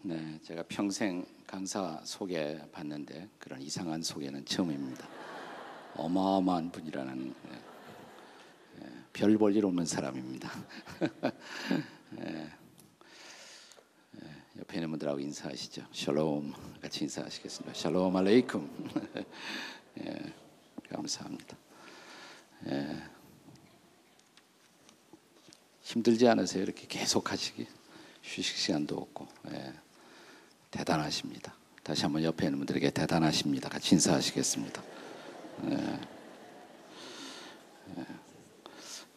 네, 제가 평생 강사 소개 받는데 그런 이상한 소개는 처음입니다. 어마어마한 분이라는 별 볼 일 없는 사람입니다. 옆에 있는 분들하고 인사하시죠. 샬롬 같이 인사하시겠습니다. 샬롬 알레이쿰. 감사합니다. 힘들지 않으세요? 이렇게 계속 하시기? 휴식 시간도 없고. 대단하십니다. 다시 한번 옆에 있는 분들에게 대단하십니다. 같이 인사하시겠습니다.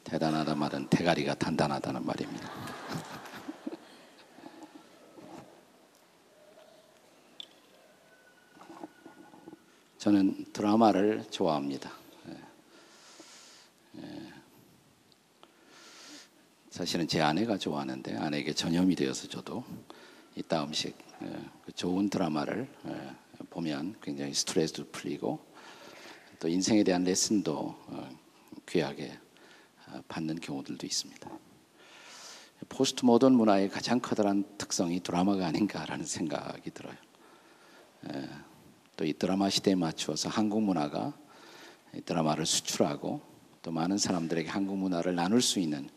대단하다 말은 대가리가 단단하다는 말입니다. 저는 드라마를 좋아합니다. 사실은 제 아내가 좋아하는데 아내에게 전염이 되어서 저도 이따금씩 좋은 드라마를 보면 굉장히 스트레스도 풀리고 또 인생에 대한 레슨도 귀하게 받는 경우들도 있습니다. 포스트 모던 문화의 가장 커다란 특성이 드라마가 아닌가라는 생각이 들어요. 또 이 드라마 시대에 맞추어서 한국 문화가 드라마를 수출하고 또 많은 사람들에게 한국 문화를 나눌 수 있는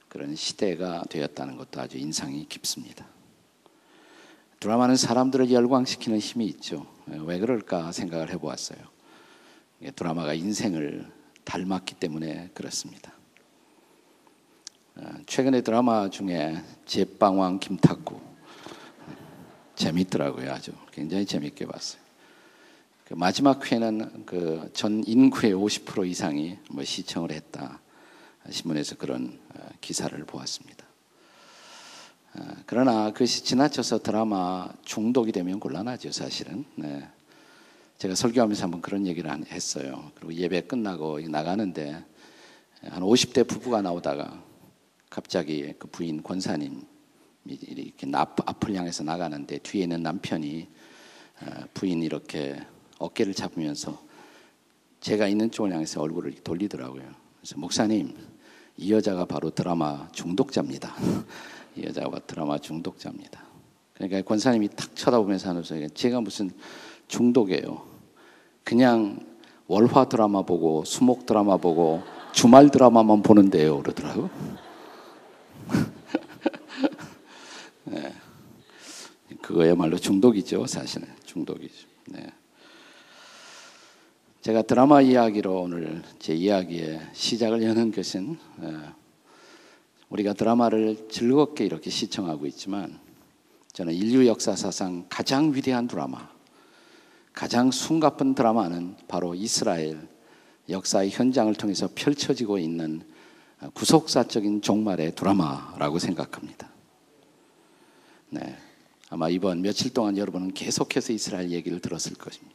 그런 시대가 되었다는 것도 아주 인상이 깊습니다. 드라마는 사람들을 열광시키는 힘이 있죠. 왜 그럴까 생각을 해보았어요. 드라마가 인생을 닮았기 때문에 그렇습니다. 최근에 드라마 중에 제빵왕 김탁구 재밌더라고요. 아주 굉장히 재밌게 봤어요. 그 마지막 회는 그 전 인구의 50% 이상이 시청을 했다. 신문에서 그런 기사를 보았습니다. 그러나 그것이 지나쳐서 드라마 중독이 되면 곤란하죠, 사실은. 제가 설교하면서 한번 그런 얘기를 했어요. 그리고 예배 끝나고 나가는데 한 50대 부부가 나오다가 갑자기 그 부인 권사님이 이렇게 앞을 향해서 나가는데 뒤에 있는 남편이 부인이 이렇게 어깨를 잡으면서 제가 있는 쪽을 향해서 얼굴을 돌리더라고요. 그래서 목사님, 이 여자가 바로 드라마 중독자입니다. 이 여자가 드라마 중독자입니다. 그러니까 권사님이 탁 쳐다보면서 하는 소리가 제가 무슨 중독이에요. 그냥 월화 드라마 보고 수목 드라마 보고 주말 드라마만 보는데요. 그러더라고요. 네. 그거야말로 중독이죠. 사실은 중독이죠. 네. 제가 드라마 이야기로 오늘 제 이야기의 시작을 여는 것은 우리가 드라마를 즐겁게 이렇게 시청하고 있지만 저는 인류 역사사상 가장 위대한 드라마, 가장 숨가쁜 드라마는 바로 이스라엘 역사의 현장을 통해서 펼쳐지고 있는 구속사적인 종말의 드라마라고 생각합니다. 네, 아마 이번 며칠 동안 여러분은 계속해서 이스라엘 얘기를 들었을 것입니다.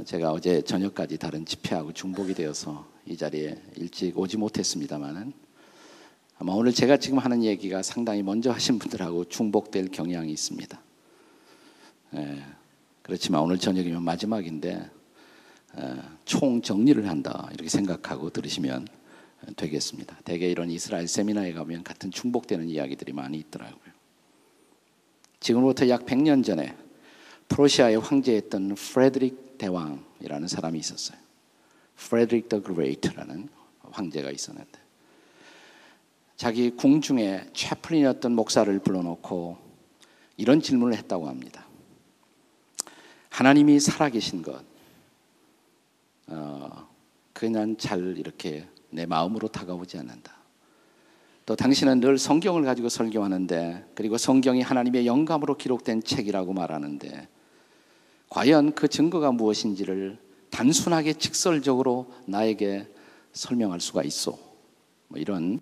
제가 어제 저녁까지 다른 집회하고 중복이 되어서 이 자리에 일찍 오지 못했습니다만은 아마 오늘 제가 지금 하는 얘기가 상당히 먼저 하신 분들하고 중복될 경향이 있습니다. 그렇지만 오늘 저녁이면 마지막인데 총 정리를 한다 이렇게 생각하고 들으시면 되겠습니다. 대개 이런 이스라엘 세미나에 가면 같은 중복되는 이야기들이 많이 있더라고요. 지금부터 약 100년 전에 프로시아의 황제였던 프레드릭 대왕이라는 사람이 있었어요. 프레드릭 더 그레이트라는 황제가 있었는데 자기 궁중에 채플린이었던 목사를 불러놓고 이런 질문을 했다고 합니다. 하나님이 살아계신 것 그냥 잘 이렇게 내 마음으로 다가오지 않는다. 또 당신은 늘 성경을 가지고 설교하는데 그리고 성경이 하나님의 영감으로 기록된 책이라고 말하는데 과연 그 증거가 무엇인지를 단순하게 직설적으로 나에게 설명할 수가 있어? 이런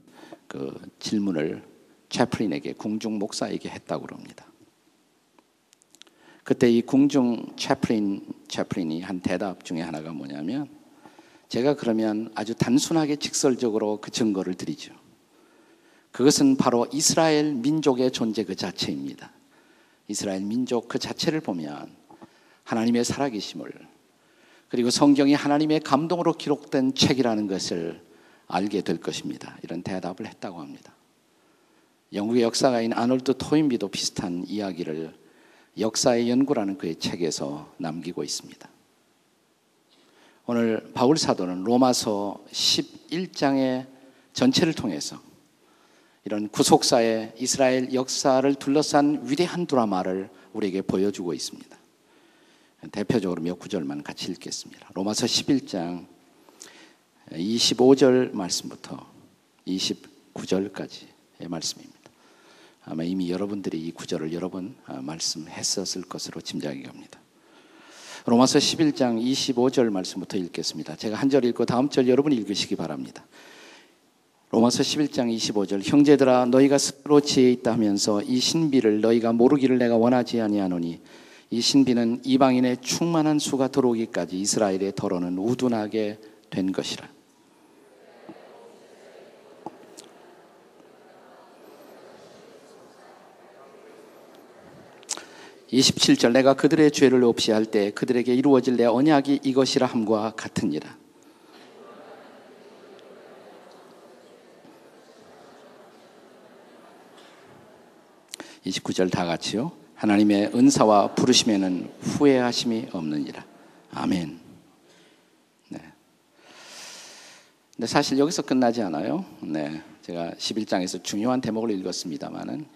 그 질문을 채플린에게 궁중 목사에게 했다고 그럽니다. 그때 이 궁중 채플린이 한 대답 중에 하나가 뭐냐면 제가 그러면 아주 단순하게 직설적으로 그 증거를 드리죠. 그것은 바로 이스라엘 민족의 존재 그 자체입니다. 이스라엘 민족 그 자체를 보면 하나님의 살아계심을 그리고 성경이 하나님의 감동으로 기록된 책이라는 것을 알게 될 것입니다. 이런 대답을 했다고 합니다. 영국의 역사가인 아놀드 토인비도 비슷한 이야기를 역사의 연구라는 그의 책에서 남기고 있습니다. 오늘 바울 사도는 로마서 11장의 전체를 통해서 이런 구속사의 이스라엘 역사를 둘러싼 위대한 드라마를 우리에게 보여주고 있습니다. 대표적으로 몇 구절만 같이 읽겠습니다. 로마서 11장 25절 말씀부터 29절까지의 말씀입니다. 아마 이미 여러분들이 이 구절을 여러 번 말씀했었을 것으로 짐작이 갑니다. 로마서 11장 25절 말씀부터 읽겠습니다. 제가 한 절 읽고 다음 절 여러분이 읽으시기 바랍니다. 로마서 11장 25절 형제들아 너희가 스스로 지혜 있다 하면서 이 신비를 너희가 모르기를 내가 원하지 아니하노니 이 신비는 이방인의 충만한 수가 들어오기까지 이스라엘의 더러는 우둔하게 된 것이라. 27절 내가 그들의 죄를 없이 할 때 그들에게 이루어질 내 언약이 이것이라 함과 같으니라. 29절 다 같이요. 하나님의 은사와 부르심에는 후회하심이 없느니라. 아멘. 네. 근데 사실 여기서 끝나지 않아요. 네. 제가 11장에서 중요한 대목을 읽었습니다만은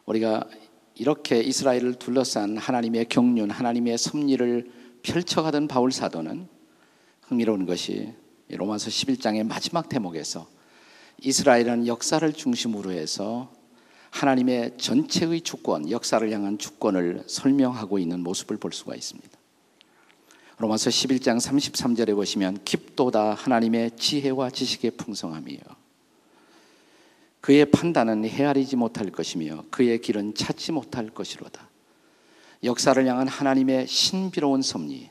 우리가 이렇게 이스라엘을 둘러싼 하나님의 경륜, 하나님의 섭리를 펼쳐가던 바울 사도는 흥미로운 것이 로마서 11장의 마지막 대목에서 이스라엘은 역사를 중심으로 해서 하나님의 전체의 주권, 역사를 향한 주권을 설명하고 있는 모습을 볼 수가 있습니다. 로마서 11장 33절에 보시면 깊도다 하나님의 지혜와 지식의 풍성함이요 그의 판단은 헤아리지 못할 것이며 그의 길은 찾지 못할 것이로다. 역사를 향한 하나님의 신비로운 섭리,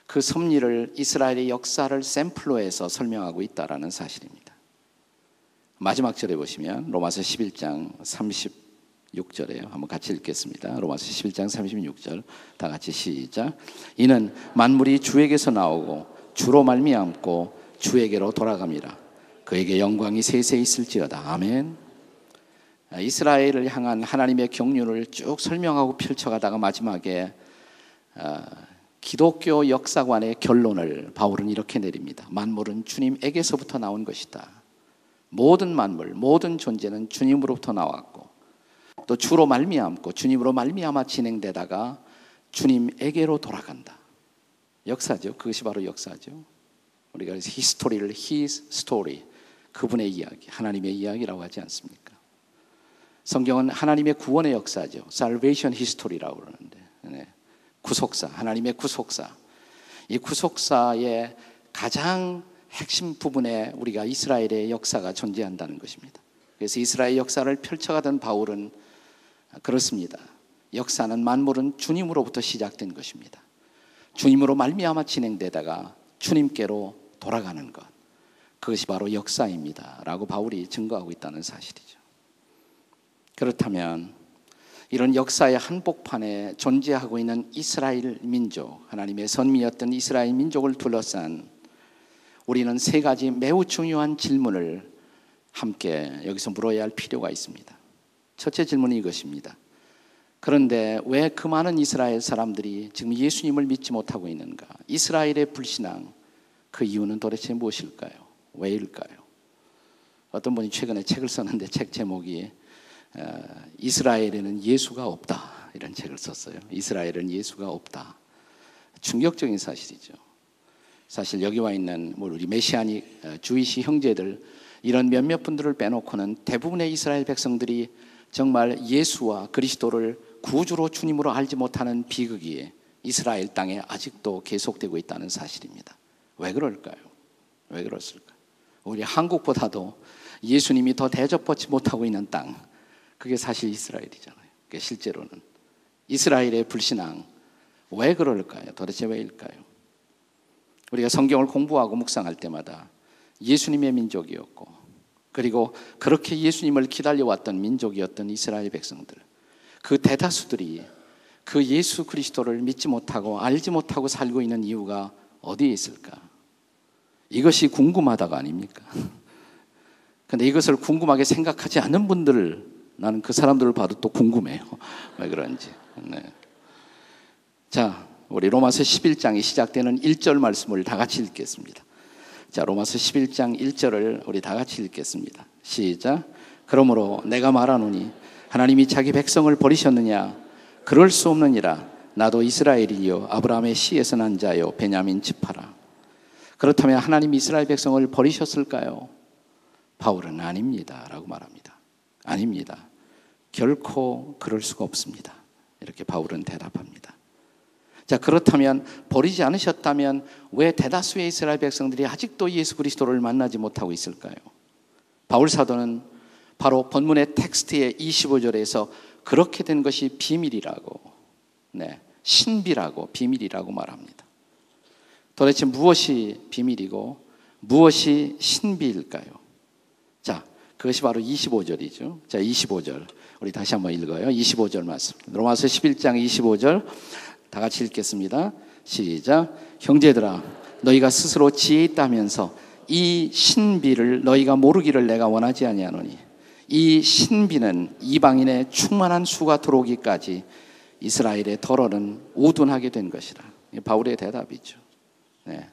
그 섭리를 이스라엘의 역사를 샘플로 해서 설명하고 있다는 사실입니다. 마지막 절에 보시면 로마서 11장 36절에요. 한번 같이 읽겠습니다. 로마서 11장 36절 다 같이 시작. 이는 만물이 주에게서 나오고 주로 말미암고 주에게로 돌아갑니다. 그에게 영광이 세세 있을지어다. 아멘. 이스라엘을 향한 하나님의 경륜을 쭉 설명하고 펼쳐가다가 마지막에 기독교 역사관의 결론을 바울은 이렇게 내립니다. 만물은 주님에게서부터 나온 것이다. 모든 만물, 모든 존재는 주님으로부터 나왔고 또 주로 말미암고 주님으로 말미암아 진행되다가 주님에게로 돌아간다. 역사죠. 그것이 바로 역사죠. 우리가 히스토리를 His story, 그분의 이야기, 하나님의 이야기라고 하지 않습니까? 성경은 하나님의 구원의 역사죠. Salvation history라고 그러는데, 네. 구속사, 하나님의 구속사. 이 구속사의 가장 핵심 부분에 우리가 이스라엘의 역사가 존재한다는 것입니다. 그래서 이스라엘 역사를 펼쳐가던 바울은 그렇습니다. 역사는 만물은 주님으로부터 시작된 것입니다. 주님으로 말미암아 진행되다가 주님께로 돌아가는 것, 그것이 바로 역사입니다 라고 바울이 증거하고 있다는 사실이죠. 그렇다면 이런 역사의 한복판에 존재하고 있는 이스라엘 민족, 하나님의 선미였던 이스라엘 민족을 둘러싼 우리는 세 가지 매우 중요한 질문을 함께 여기서 물어야 할 필요가 있습니다. 첫째 질문은 이것입니다. 그런데 왜 그 많은 이스라엘 사람들이 지금 예수님을 믿지 못하고 있는가? 이스라엘의 불신앙, 그 이유는 도대체 무엇일까요? 왜일까요? 어떤 분이 최근에 책을 썼는데 책 제목이 이스라엘에는 예수가 없다, 이런 책을 썼어요. 이스라엘은 예수가 없다. 충격적인 사실이죠. 사실 여기 와 있는 우리 메시아닉 주이시 형제들, 이런 몇몇 분들을 빼놓고는 대부분의 이스라엘 백성들이 정말 예수와 그리스도를 구주로 주님으로 알지 못하는 비극이 이스라엘 땅에 아직도 계속되고 있다는 사실입니다. 왜 그럴까요? 왜 그렇을까요? 우리 한국보다도 예수님이 더 대접받지 못하고 있는 땅, 그게 사실 이스라엘이잖아요. 그게 실제로는 이스라엘의 불신앙, 왜 그럴까요? 도대체 왜일까요? 우리가 성경을 공부하고 묵상할 때마다 예수님의 민족이었고, 그리고 그렇게 예수님을 기다려왔던 민족이었던 이스라엘 백성들, 그 대다수들이 그 예수 그리스도를 믿지 못하고 알지 못하고 살고 있는 이유가 어디에 있을까? 이것이 궁금하다가 아닙니까? 근데 이것을 궁금하게 생각하지 않는 분들, 나는 그 사람들을 봐도 또 궁금해요. 왜 그런지. 네. 자, 우리 로마서 11장이 시작되는 1절 말씀을 다 같이 읽겠습니다. 자, 로마서 11장 1절을 우리 다 같이 읽겠습니다. 시작. 그러므로 내가 말하노니 하나님이 자기 백성을 버리셨느냐? 그럴 수 없느니라. 나도 이스라엘이요 아브라함의 씨에서 난 자요 베냐민 지파라. 그렇다면 하나님이 이스라엘 백성을 버리셨을까요? 바울은 아닙니다 라고 말합니다. 아닙니다. 결코 그럴 수가 없습니다. 이렇게 바울은 대답합니다. 자, 그렇다면 버리지 않으셨다면 왜 대다수의 이스라엘 백성들이 아직도 예수 그리스도를 만나지 못하고 있을까요? 바울 사도는 바로 본문의 텍스트의 25절에서 그렇게 된 것이 비밀이라고, 신비라고, 비밀이라고 말합니다. 도대체 무엇이 비밀이고 무엇이 신비일까요? 자, 그것이 바로 25절이죠. 자, 25절 우리 다시 한번 읽어요. 25절 말씀. 로마서 11장 25절 다 같이 읽겠습니다. 시작. 형제들아, 너희가 스스로 지혜 있다면서 이 신비를 너희가 모르기를 내가 원하지 아니하노니 이 신비는 이방인의 충만한 수가 들어오기까지 이스라엘의 덜어는 우둔하게 된 것이라. 바울의 대답이죠. 네.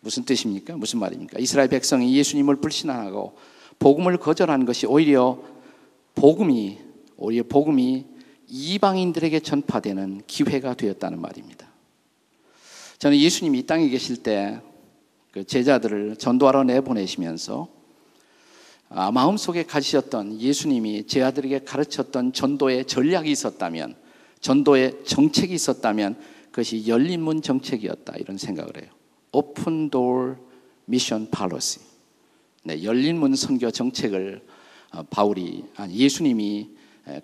무슨 뜻입니까? 무슨 말입니까? 이스라엘 백성이 예수님을 불신하고 복음을 거절한 것이 오히려 복음이 이방인들에게 전파되는 기회가 되었다는 말입니다. 저는 예수님이 이 땅에 계실 때 그 제자들을 전도하러 내보내시면서 마음속에 가지셨던 예수님이 제자들에게 가르쳤던 전도의 전략이 있었다면, 전도의 정책이 있었다면 그것이 열린 문 정책이었다, 이런 생각을 해요. Open Door Mission Policy. 네, 열린 문 선교 정책을 예수님이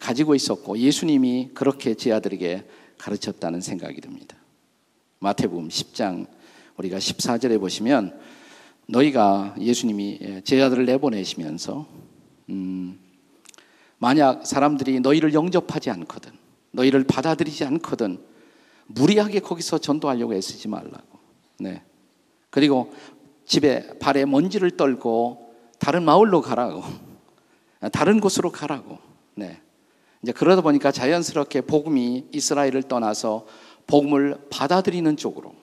가지고 있었고 예수님이 그렇게 제자들에게 가르쳤다는 생각이 듭니다. 마태복음 10장 우리가 14절에 보시면 너희가 예수님이 제자들을 내보내시면서 만약 사람들이 너희를 영접하지 않거든, 너희를 받아들이지 않거든 무리하게 거기서 전도하려고 애쓰지 말라고. 네. 그리고 집에 발에 먼지를 떨고 다른 마을로 가라고, 다른 곳으로 가라고. 네. 이제 그러다 보니까 자연스럽게 복음이 이스라엘을 떠나서 복음을 받아들이는 쪽으로,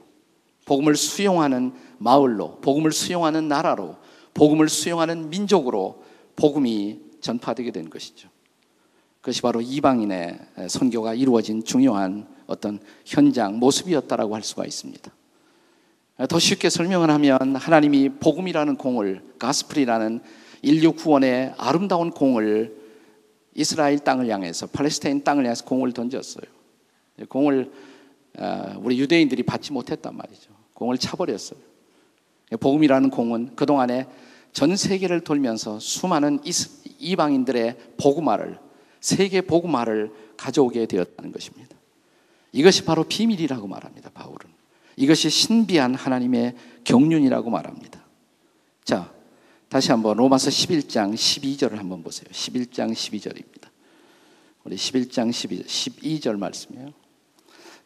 복음을 수용하는 마을로, 복음을 수용하는 나라로, 복음을 수용하는 민족으로 복음이 전파되게 된 것이죠. 그것이 바로 이방인의 선교가 이루어진 중요한 어떤 현장, 모습이었다라고 할 수가 있습니다. 더 쉽게 설명을 하면 하나님이 복음이라는 공을, 가스플이라는 인류 구원의 아름다운 공을 이스라엘 땅을 향해서, 팔레스타인 땅을 향해서 공을 던졌어요. 공을 우리 유대인들이 받지 못했단 말이죠. 공을 차버렸어요. 복음이라는 공은 그동안에 전 세계를 돌면서 수많은 이방인들의 복음화를, 세계 복음화를 가져오게 되었다는 것입니다. 이것이 바로 비밀이라고 말합니다, 바울은. 이것이 신비한 하나님의 경륜이라고 말합니다. 자, 다시 한번 로마서 11장 12절을 한번 보세요. 11장 12절입니다. 우리 11장 12절 말씀이에요.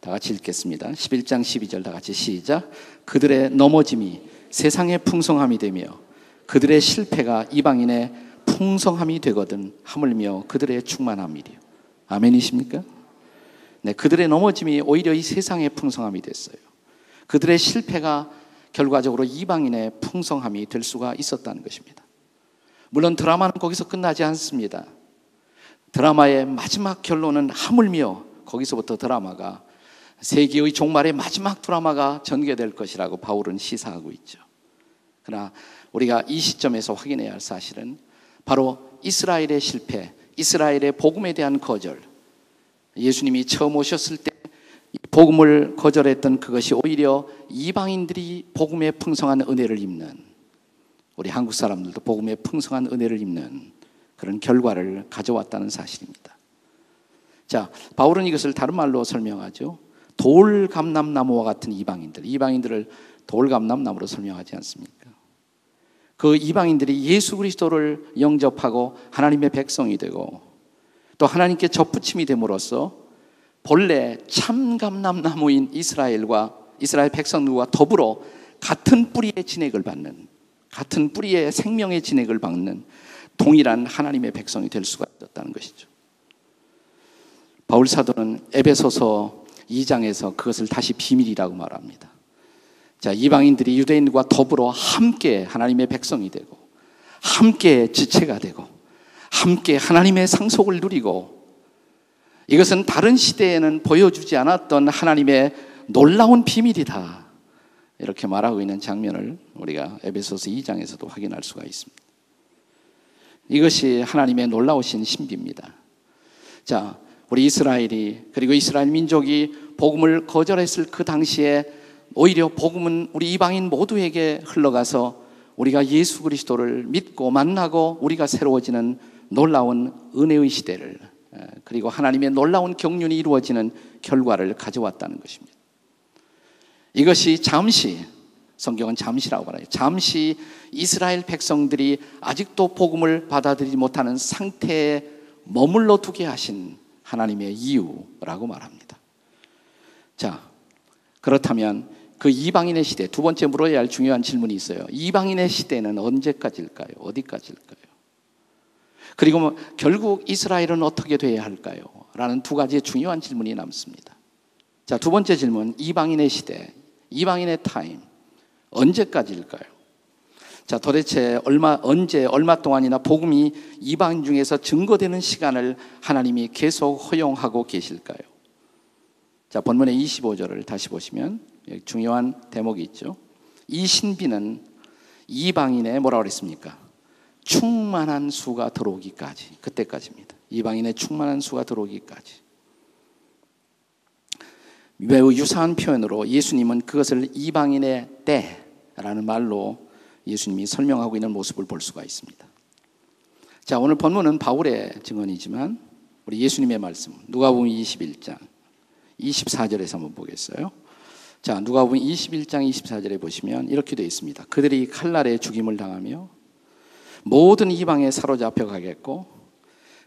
다 같이 읽겠습니다. 11장 12절 다 같이 시작. 그들의 넘어짐이 세상의 풍성함이 되며 그들의 실패가 이방인의 풍성함이 되거든 하물며 그들의 충만함이리요. 아멘이십니까? 네, 그들의 넘어짐이 오히려 이 세상의 풍성함이 됐어요. 그들의 실패가 결과적으로 이방인의 풍성함이 될 수가 있었다는 것입니다. 물론 드라마는 거기서 끝나지 않습니다. 드라마의 마지막 결론은 하물며 거기서부터 드라마가 세계의 종말의 마지막 드라마가 전개될 것이라고 바울은 시사하고 있죠. 그러나 우리가 이 시점에서 확인해야 할 사실은 바로 이스라엘의 실패, 이스라엘의 복음에 대한 거절, 예수님이 처음 오셨을 때 복음을 거절했던 그것이 오히려 이방인들이 복음의 풍성한 은혜를 입는, 우리 한국 사람들도 복음의 풍성한 은혜를 입는 그런 결과를 가져왔다는 사실입니다. 자, 바울은 이것을 다른 말로 설명하죠. 돌감람나무와 같은 이방인들을 돌감람나무로 설명하지 않습니까? 그 이방인들이 예수 그리스도를 영접하고 하나님의 백성이 되고 또 하나님께 접붙임이 됨으로써 본래 참감람나무인 이스라엘 백성들과 더불어 같은 뿌리의 진액을 받는 같은 뿌리의 생명의 진액을 받는 동일한 하나님의 백성이 될 수가 있었다는 것이죠. 바울 사도는 에베소서 2장에서 그것을 다시 비밀이라고 말합니다. 자, 이방인들이 유대인과 더불어 함께 하나님의 백성이 되고 함께 지체가 되고 함께 하나님의 상속을 누리고, 이것은 다른 시대에는 보여주지 않았던 하나님의 놀라운 비밀이다, 이렇게 말하고 있는 장면을 우리가 에베소서 2장에서도 확인할 수가 있습니다. 이것이 하나님의 놀라우신 신비입니다. 자, 우리 이스라엘이, 그리고 이스라엘 민족이 복음을 거절했을 그 당시에 오히려 복음은 우리 이방인 모두에게 흘러가서 우리가 예수 그리스도를 믿고 만나고 우리가 새로워지는 놀라운 은혜의 시대를, 그리고 하나님의 놀라운 경륜이 이루어지는 결과를 가져왔다는 것입니다. 이것이 잠시, 성경은 잠시라고 말해요. 잠시 이스라엘 백성들이 아직도 복음을 받아들이지 못하는 상태에 머물러 두게 하신 하나님의 이유라고 말합니다. 자, 그렇다면 그 이방인의 시대, 두 번째 물어야 할 중요한 질문이 있어요. 이방인의 시대는 언제까지일까요? 어디까지일까요? 그리고 결국 이스라엘은 어떻게 돼야 할까요? 라는 두 가지의 중요한 질문이 남습니다. 자, 두 번째 질문, 이방인의 시대, 이방인의 타임, 언제까지일까요? 자, 도대체 얼마 동안이나 복음이 이방인 중에서 증거되는 시간을 하나님이 계속 허용하고 계실까요? 자, 본문의 25절을 다시 보시면 여기 중요한 대목이 있죠. 이 신비는 이방인의 뭐라고 그랬습니까? 충만한 수가 들어오기까지, 그때까지입니다. 이방인의 충만한 수가 들어오기까지. 매우 유사한 표현으로 예수님은 그것을 이방인의 때라는 말로 예수님이 설명하고 있는 모습을 볼 수가 있습니다. 자, 오늘 본문은 바울의 증언이지만 우리 예수님의 말씀, 누가복음 21장 24절에서 한번 보겠어요. 자, 누가복음 21장 24절에 보시면 이렇게 되어 있습니다. 그들이 칼날에 죽임을 당하며 모든 이방에 사로잡혀 가겠고,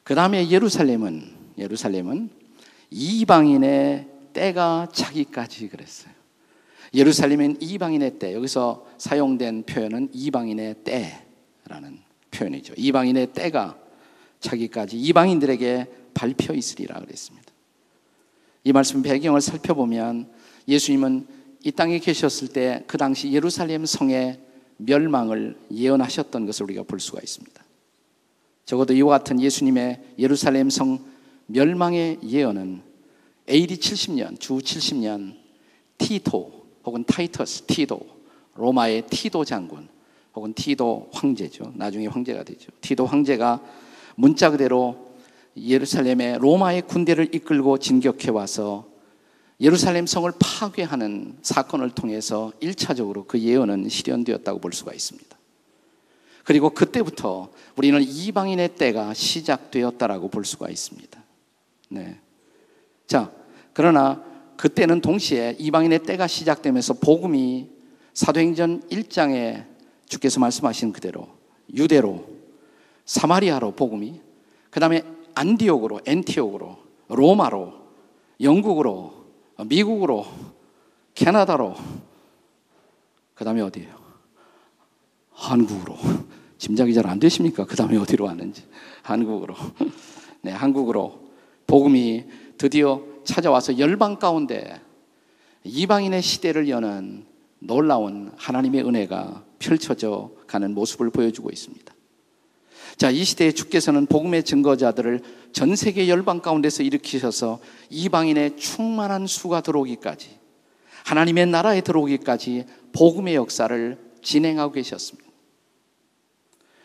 그 다음에 예루살렘은 이방인의 때가 차기까지 그랬어요. 예루살렘은 이방인의 때, 여기서 사용된 표현은 이방인의 때라는 표현이죠. 이방인의 때가 차기까지 이방인들에게 밟혀 있으리라 그랬습니다. 이 말씀 배경을 살펴보면 예수님은 이 땅에 계셨을 때 그 당시 예루살렘 성의 멸망을 예언하셨던 것을 우리가 볼 수가 있습니다. 적어도 이와 같은 예수님의 예루살렘 성 멸망의 예언은 AD 70년, 주 70년 티토 혹은 타이터스 티도, 로마의 티도 장군 혹은 티도 황제죠. 나중에 황제가 되죠. 티도 황제가 문자 그대로 예루살렘에 로마의 군대를 이끌고 진격해 와서 예루살렘 성을 파괴하는 사건을 통해서 1차적으로 그 예언은 실현되었다고 볼 수가 있습니다. 그리고 그때부터 우리는 이방인의 때가 시작되었다라고 볼 수가 있습니다. 네. 자, 그러나 그때는 동시에 이방인의 때가 시작되면서 복음이 사도행전 1장에 주께서 말씀하신 그대로 유대로, 사마리아로 복음이, 그 다음에 엔티옥으로, 로마로, 영국으로, 미국으로, 캐나다로, 그 다음에 어디예요? 한국으로. 짐작이 잘 안 되십니까? 그 다음에 어디로 왔는지. 한국으로. 네, 한국으로 복음이 드디어 찾아와서 열방 가운데 이방인의 시대를 여는 놀라운 하나님의 은혜가 펼쳐져 가는 모습을 보여주고 있습니다. 자, 이 시대에 주께서는 복음의 증거자들을 전 세계 열방 가운데서 일으키셔서 이방인의 충만한 수가 들어오기까지, 하나님의 나라에 들어오기까지 복음의 역사를 진행하고 계셨습니다.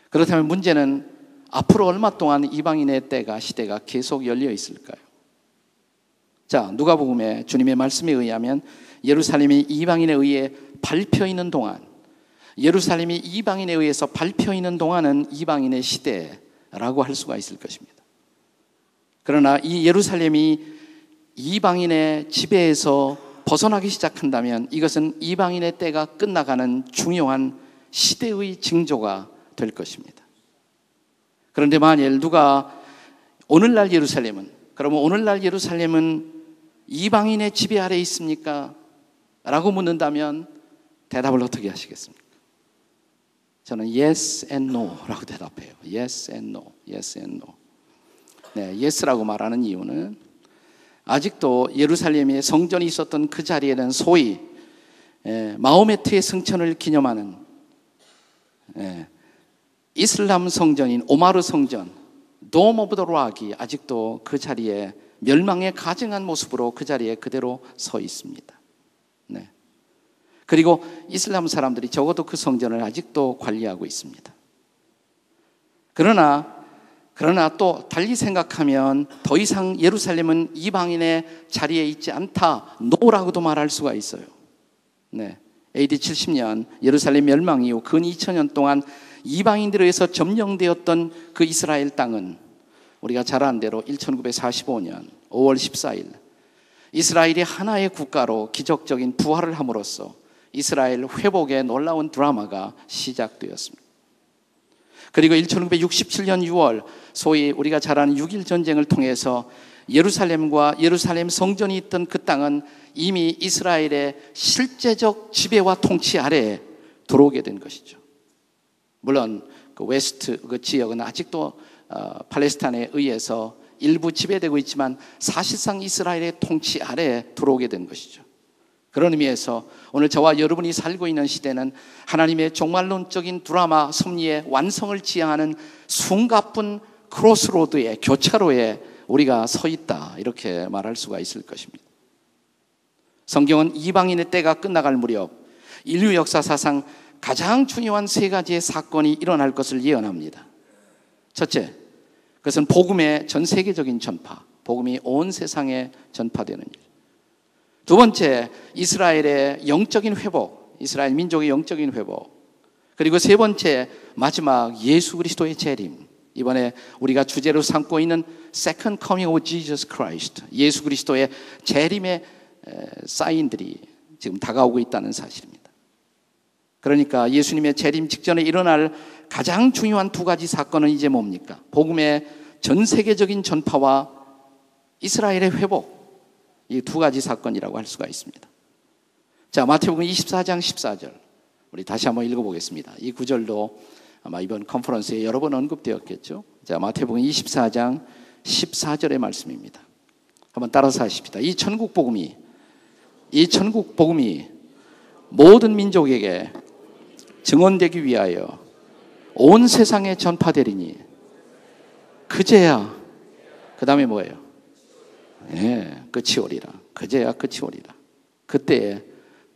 그렇다면 문제는 앞으로 얼마 동안 이방인의 시대가 계속 열려 있을까요? 자, 누가복음에 주님의 말씀에 의하면 예루살렘이 이방인에 의해 밟혀 있는 동안, 예루살렘이 이방인에 의해서 밟혀 있는 동안은 이방인의 시대라고 할 수가 있을 것입니다. 그러나 이 예루살렘이 이방인의 지배에서 벗어나기 시작한다면 이것은 이방인의 때가 끝나가는 중요한 시대의 징조가 될 것입니다. 그런데 만일 누가 오늘날 예루살렘은, 그러면 오늘날 예루살렘은 이방인의 지배 아래 있습니까? 라고 묻는다면 대답을 어떻게 하시겠습니까? 저는 yes and no라고 대답해요. yes and no, yes and no. 네, yes라고 말하는 이유는 아직도 예루살렘에 성전이 있었던 그 자리에는 소위 마호메트의 승천을 기념하는 이슬람 성전인 오마르 성전, 돔 오브 더 락이 아직도 그 자리에 멸망에 가증한 모습으로 그 자리에 그대로 서 있습니다. 네. 그리고 이슬람 사람들이 적어도 그 성전을 아직도 관리하고 있습니다. 그러나 또 달리 생각하면 더 이상 예루살렘은 이방인의 자리에 있지 않다, 노라고도 말할 수가 있어요. 네. AD 70년 예루살렘 멸망 이후 근 2000년 동안 이방인들에 의해서 점령되었던 그 이스라엘 땅은 우리가 잘 아는 대로 1945년 5월 14일 이스라엘이 하나의 국가로 기적적인 부활을 함으로써 이스라엘 회복의 놀라운 드라마가 시작되었습니다. 그리고 1967년 6월 소위 우리가 잘 아는 6.1 전쟁을 통해서 예루살렘과 예루살렘 성전이 있던 그 땅은 이미 이스라엘의 실제적 지배와 통치 아래에 들어오게 된 것이죠. 물론 그 웨스트 그 지역은 아직도 팔레스타인에 의해서 일부 지배되고 있지만 사실상 이스라엘의 통치 아래에 들어오게 된 것이죠. 그런 의미에서 오늘 저와 여러분이 살고 있는 시대는 하나님의 종말론적인 드라마 섭리의 완성을 지향하는 숨가쁜 크로스로드의 교차로에 우리가 서 있다, 이렇게 말할 수가 있을 것입니다. 성경은 이방인의 때가 끝나갈 무렵 인류 역사사상 가장 중요한 세 가지의 사건이 일어날 것을 예언합니다. 첫째, 그것은 복음의 전 세계적인 전파, 복음이 온 세상에 전파되는 일. 두 번째, 이스라엘의 영적인 회복, 이스라엘 민족의 영적인 회복. 그리고 세 번째, 마지막 예수 그리스도의 재림. 이번에 우리가 주제로 삼고 있는 Second Coming of Jesus Christ, 예수 그리스도의 재림의 사인들이 지금 다가오고 있다는 사실입니다. 그러니까 예수님의 재림 직전에 일어날 가장 중요한 두 가지 사건은 이제 뭡니까? 복음의 전 세계적인 전파와 이스라엘의 회복, 이 두 가지 사건이라고 할 수가 있습니다. 자, 마태복음 24장 14절 우리 다시 한번 읽어보겠습니다. 이 구절도 아마 이번 컨퍼런스에 여러 번 언급되었겠죠. 자, 마태복음 24장 14절의 말씀입니다. 한번 따라서 하십시다. 이 천국 복음이 모든 민족에게 증언되기 위하여 온 세상에 전파되리니 그제야, 그 다음에 뭐예요? 끝이 오리라. 그제야 끝이 오리라. 그때에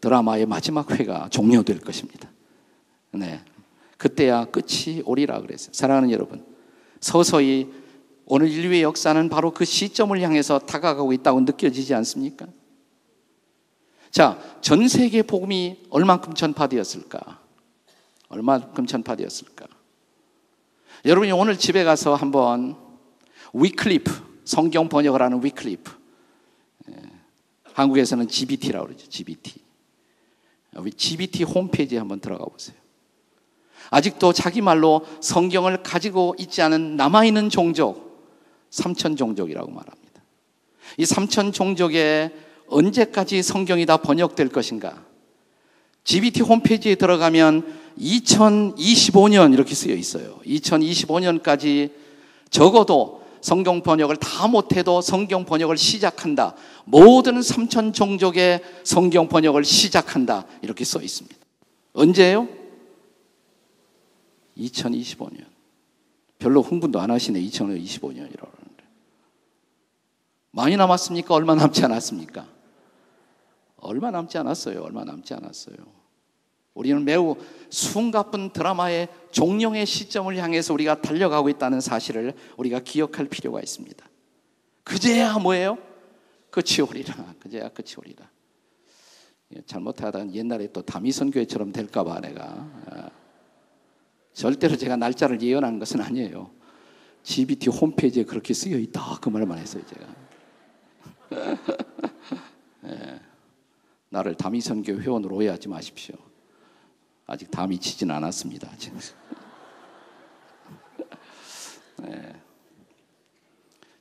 드라마의 마지막 회가 종료될 것입니다. 네, 그때야 끝이 오리라 그랬어요. 사랑하는 여러분, 서서히 오늘 인류의 역사는 바로 그 시점을 향해서 다가가고 있다고 느껴지지 않습니까? 자, 전 세계 복음이 얼만큼 전파되었을까? 여러분이 오늘 집에 가서 한번 위클리프, 성경 번역을 하는 위클리프, 한국에서는 GBT라고 그러죠. GBT 홈페이지에 한번 들어가 보세요. 아직도 자기 말로 성경을 가지고 있지 않은 남아있는 종족, 3천 종족이라고 말합니다. 이 3천 종족에 언제까지 성경이 다 번역될 것인가? GBT 홈페이지에 들어가면 2025년 이렇게 쓰여 있어요. 2025년까지 적어도 성경 번역을 다 못해도 성경 번역을 시작한다. 모든 3천 종족의 성경 번역을 시작한다. 이렇게 써 있습니다. 언제예요? 2025년. 별로 흥분도 안 하시네. 2025년이라고 하는데. 많이 남았습니까? 얼마 남지 않았습니까? 얼마 남지 않았어요. 우리는 매우 숨가쁜 드라마의 종영의 시점을 향해서 우리가 달려가고 있다는 사실을 우리가 기억할 필요가 있습니다. 그제야 뭐예요? 끝이 오리라. 잘못하다 옛날에 또 다미선교회처럼 될까 봐 내가 절대로 제가 날짜를 예언한 것은 아니에요. GBT 홈페이지에 그렇게 쓰여 있다, 그 말만 했어요 제가. 나를 다미선교회 회원으로 오해하지 마십시오. 아직 다 미치진 않았습니다.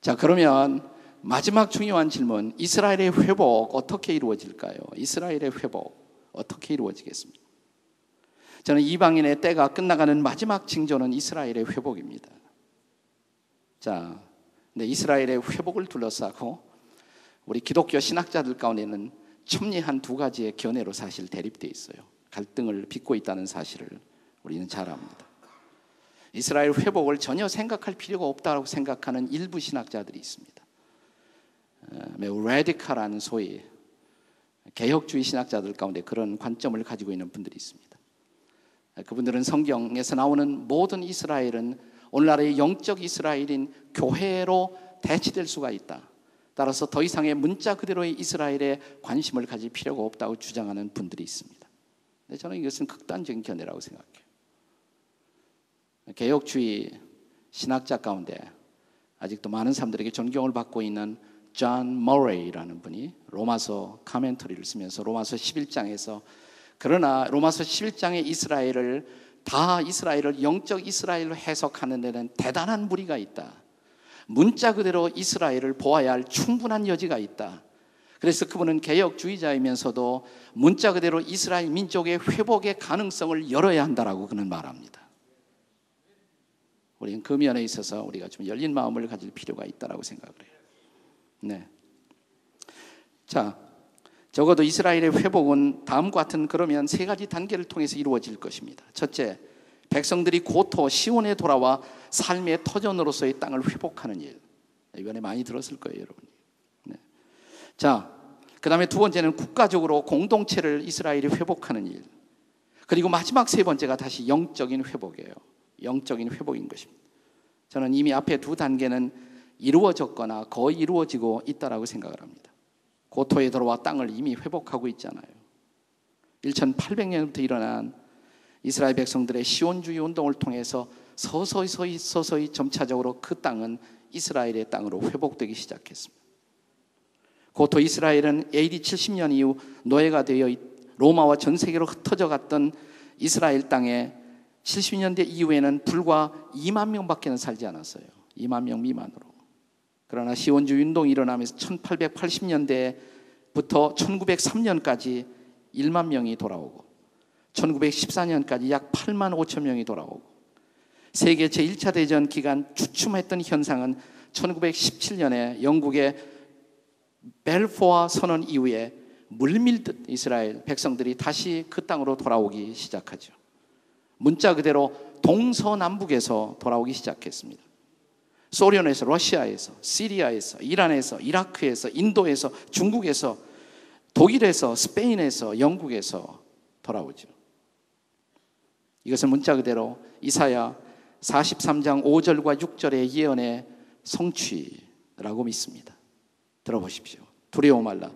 자, 그러면 마지막 중요한 질문, 이스라엘의 회복 어떻게 이루어질까요? 이스라엘의 회복 어떻게 이루어지겠습니까? 저는 이방인의 때가 끝나가는 마지막 징조는 이스라엘의 회복입니다. 자, 근데 이스라엘의 회복을 둘러싸고 우리 기독교 신학자들 가운데는 첨예한 두 가지의 견해로 사실 대립되어 있어요. 갈등을 빚고 있다는 사실을 우리는 잘 압니다. 이스라엘 회복을 전혀 생각할 필요가 없다고 생각하는 일부 신학자들이 있습니다. 매우 라디칼한 소위 개혁주의 신학자들 가운데 그런 관점을 가지고 있는 분들이 있습니다. 그분들은 성경에서 나오는 모든 이스라엘은 오늘날의 영적 이스라엘인 교회로 대치될 수가 있다. 따라서 더 이상의 문자 그대로의 이스라엘에 관심을 가질 필요가 없다고 주장하는 분들이 있습니다. 근데 저는 이것은 극단적인 견해라고 생각해요. 개혁주의 신학자 가운데 아직도 많은 사람들에게 존경을 받고 있는 존 머레이라는 분이 로마서 카멘터리를 쓰면서 로마서 11장에서 그러나 로마서 11장의 이스라엘을 영적 이스라엘로 해석하는 데는 대단한 무리가 있다. 문자 그대로 이스라엘을 보아야 할 충분한 여지가 있다. 그래서 그분은 개혁주의자이면서도 문자 그대로 이스라엘 민족의 회복의 가능성을 열어야 한다라고 그는 말합니다. 우리는 그 면에 있어서 우리가 좀 열린 마음을 가질 필요가 있다라고 생각을 해요. 네. 자, 적어도 이스라엘의 회복은 다음과 같은 그러면 세 가지 단계를 통해서 이루어질 것입니다. 첫째, 백성들이 고토 시온에 돌아와 삶의 터전으로서의 땅을 회복하는 일. 이번에 많이 들었을 거예요, 여러분. 네. 자, 그 다음에 두 번째는 국가적으로 공동체를 이스라엘이 회복하는 일. 그리고 마지막 세 번째가 다시 영적인 회복이에요. 영적인 회복인 것입니다. 저는 이미 앞에 두 단계는 이루어졌거나 거의 이루어지고 있다라고 생각을 합니다. 고토에 들어와 땅을 이미 회복하고 있잖아요. 1800년부터 일어난 이스라엘 백성들의 시온주의 운동을 통해서 서서히 점차적으로 그 땅은 이스라엘의 땅으로 회복되기 시작했습니다. 고토 이스라엘은 AD 70년 이후 노예가 되어 로마와 전 세계로 흩어져 갔던 이스라엘 땅에 70년대 이후에는 불과 2만 명밖에 살지 않았어요. 2만 명 미만으로. 그러나 시온주의 운동이 일어나면서 1880년대부터 1903년까지 1만 명이 돌아오고 1914년까지 약 8만 5천 명이 돌아오고 세계 제1차 대전 기간 주춤했던 현상은 1917년에 영국의 벨포어 선언 이후에 물밀듯 이스라엘 백성들이 다시 그 땅으로 돌아오기 시작하죠. 문자 그대로 동서남북에서 돌아오기 시작했습니다. 소련에서, 러시아에서, 시리아에서, 이란에서, 이라크에서, 인도에서, 중국에서, 독일에서, 스페인에서, 영국에서 돌아오죠. 이것은 문자 그대로 이사야 43장 5절과 6절의 예언의 성취라고 믿습니다. 들어보십시오. 두려워 말라.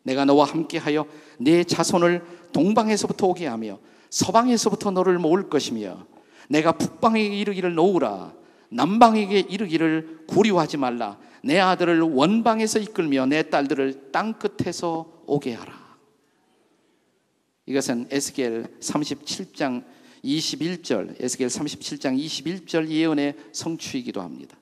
내가 너와 함께하여 내 자손을 동방에서부터 오게 하며 서방에서부터 너를 모을 것이며 내가 북방에게 이르기를 놓으라. 남방에게 이르기를 구려하지 말라. 내 아들을 원방에서 이끌며 내 딸들을 땅끝에서 오게 하라. 이것은 에스겔 37장 21절, 에스겔 37장 21절 예언의 성취이기도 합니다.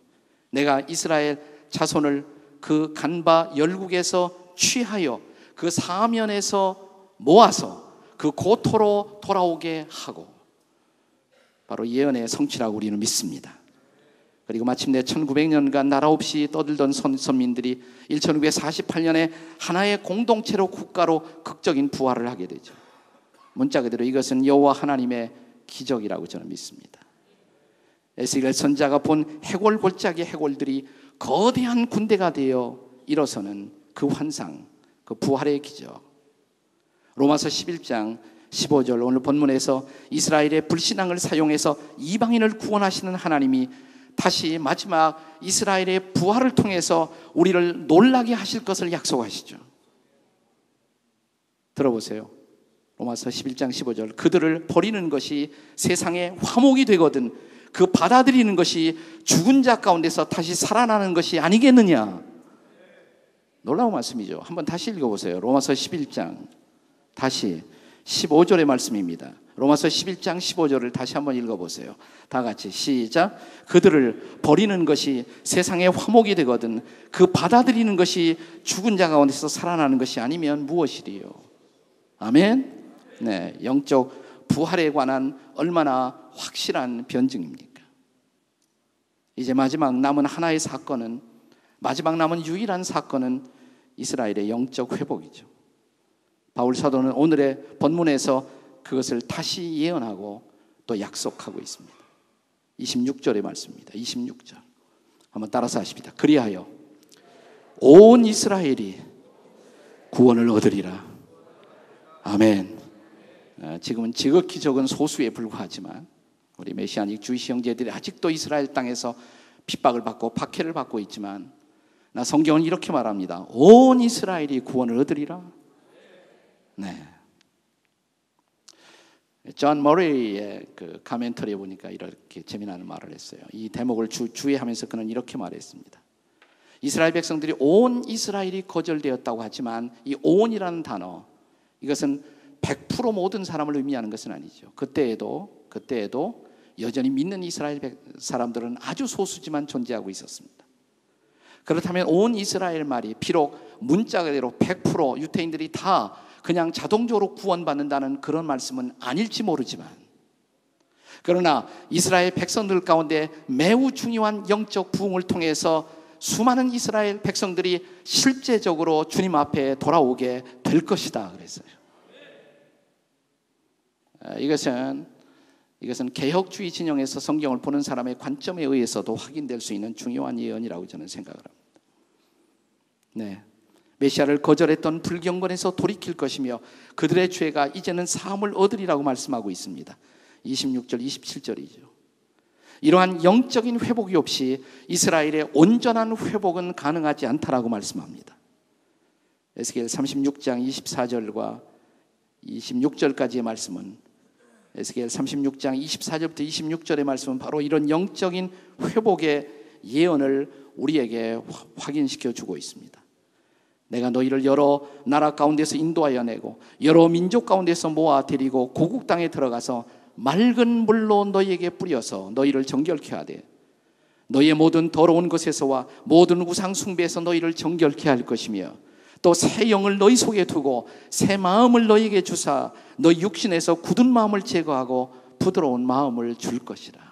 내가 이스라엘 자손을 그 간바 열국에서 취하여 그 사면에서 모아서 그 고토로 돌아오게 하고, 바로 예언의 성취라고 우리는 믿습니다. 그리고 마침내 1900년간 나라 없이 떠들던 선민들이 1948년에 하나의 공동체로 국가로 극적인 부활을 하게 되죠. 문자 그대로 이것은 여호와 하나님의 기적이라고 저는 믿습니다. 에스겔 선자가 본 해골 골짜기 해골들이 거대한 군대가 되어 일어서는 그 환상, 그 부활의 기적. 로마서 11장 15절, 오늘 본문에서 이스라엘의 불신앙을 사용해서 이방인을 구원하시는 하나님이 다시 마지막 이스라엘의 부활을 통해서 우리를 놀라게 하실 것을 약속하시죠. 들어보세요. 로마서 11장 15절, 그들을 버리는 것이 세상의 화목이 되거든 그 받아들이는 것이 죽은 자 가운데서 다시 살아나는 것이 아니겠느냐. 놀라운 말씀이죠. 한번 다시 읽어보세요. 로마서 11장 다시 15절의 말씀입니다. 로마서 11장 15절을 다시 한번 읽어보세요. 다 같이 시작. 그들을 버리는 것이 세상의 화목이 되거든 그 받아들이는 것이 죽은 자 가운데서 살아나는 것이 아니면 무엇이리요. 아멘. 네, 영적 부활에 관한 얼마나 확실한 변증입니까? 이제 마지막 남은 하나의 사건은, 마지막 남은 유일한 사건은 이스라엘의 영적 회복이죠. 바울 사도는 오늘의 본문에서 그것을 다시 예언하고 또 약속하고 있습니다. 26절의 말씀입니다. 26절 한번 따라서 하십니다. 그리하여 온 이스라엘이 구원을 얻으리라. 아멘. 지금은 지극히 적은 소수에 불과하지만 우리 메시아닉 주이시 형제들이 아직도 이스라엘 땅에서 핍박을 받고 박해를 받고 있지만, 나 성경은 이렇게 말합니다. 온 이스라엘이 구원을 얻으리라. 네. 존 머레이의 그 카멘터리에 보니까 이렇게 재미나는 말을 했어요. 이 대목을 주의하면서 그는 이렇게 말했습니다. 이스라엘 백성들이 온 이스라엘이 거절되었다고 하지만 이 온이라는 단어, 이것은 100% 모든 사람을 의미하는 것은 아니죠. 그때에도 여전히 믿는 이스라엘 사람들은 아주 소수지만 존재하고 있었습니다. 그렇다면 온 이스라엘 말이 비록 문자대로 100% 유대인들이 다 그냥 자동적으로 구원받는다는 그런 말씀은 아닐지 모르지만, 그러나 이스라엘 백성들 가운데 매우 중요한 영적 부흥을 통해서 수많은 이스라엘 백성들이 실제적으로 주님 앞에 돌아오게 될 것이다 그랬어요. 이것은 개혁주의 진영에서 성경을 보는 사람의 관점에 의해서도 확인될 수 있는 중요한 예언이라고 저는 생각을 합니다. 네. 메시아를 거절했던 불경건에서 돌이킬 것이며 그들의 죄가 이제는 사함을 얻으리라고 말씀하고 있습니다. 26절, 27절이죠. 이러한 영적인 회복이 없이 이스라엘의 온전한 회복은 가능하지 않다라고 말씀합니다. 에스겔 36장 24절과 26절까지의 말씀은, 에스겔 36장 24절부터 26절의 말씀은 바로 이런 영적인 회복의 예언을 우리에게 확인시켜 주고 있습니다. 내가 너희를 여러 나라 가운데서 인도하여 내고 여러 민족 가운데서 모아 데리고 고국 땅에 들어가서 맑은 물로 너희에게 뿌려서 너희를 정결케 하되 너희의 모든 더러운 것에서와 모든 우상 숭배에서 너희를 정결케 할 것이며 또 새 영을 너희 속에 두고 새 마음을 너희에게 주사 너희 육신에서 굳은 마음을 제거하고 부드러운 마음을 줄 것이라.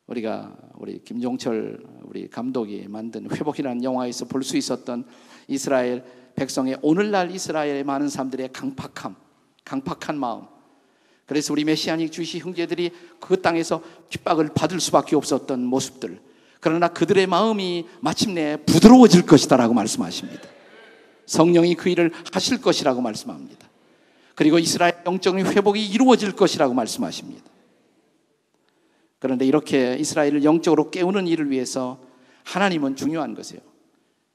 우리 김종철 우리 감독이 만든 회복이라는 영화에서 볼 수 있었던 이스라엘 백성의, 오늘날 이스라엘의 많은 사람들의 강팍한 마음. 그래서 우리 메시아닉 주이시 형제들이 그 땅에서 핍박을 받을 수밖에 없었던 모습들, 그러나 그들의 마음이 마침내 부드러워질 것이다 라고 말씀하십니다. 성령이 그 일을 하실 것이라고 말씀합니다. 그리고 이스라엘 영적인 회복이 이루어질 것이라고 말씀하십니다. 그런데 이렇게 이스라엘을 영적으로 깨우는 일을 위해서 하나님은 중요한 것이에요.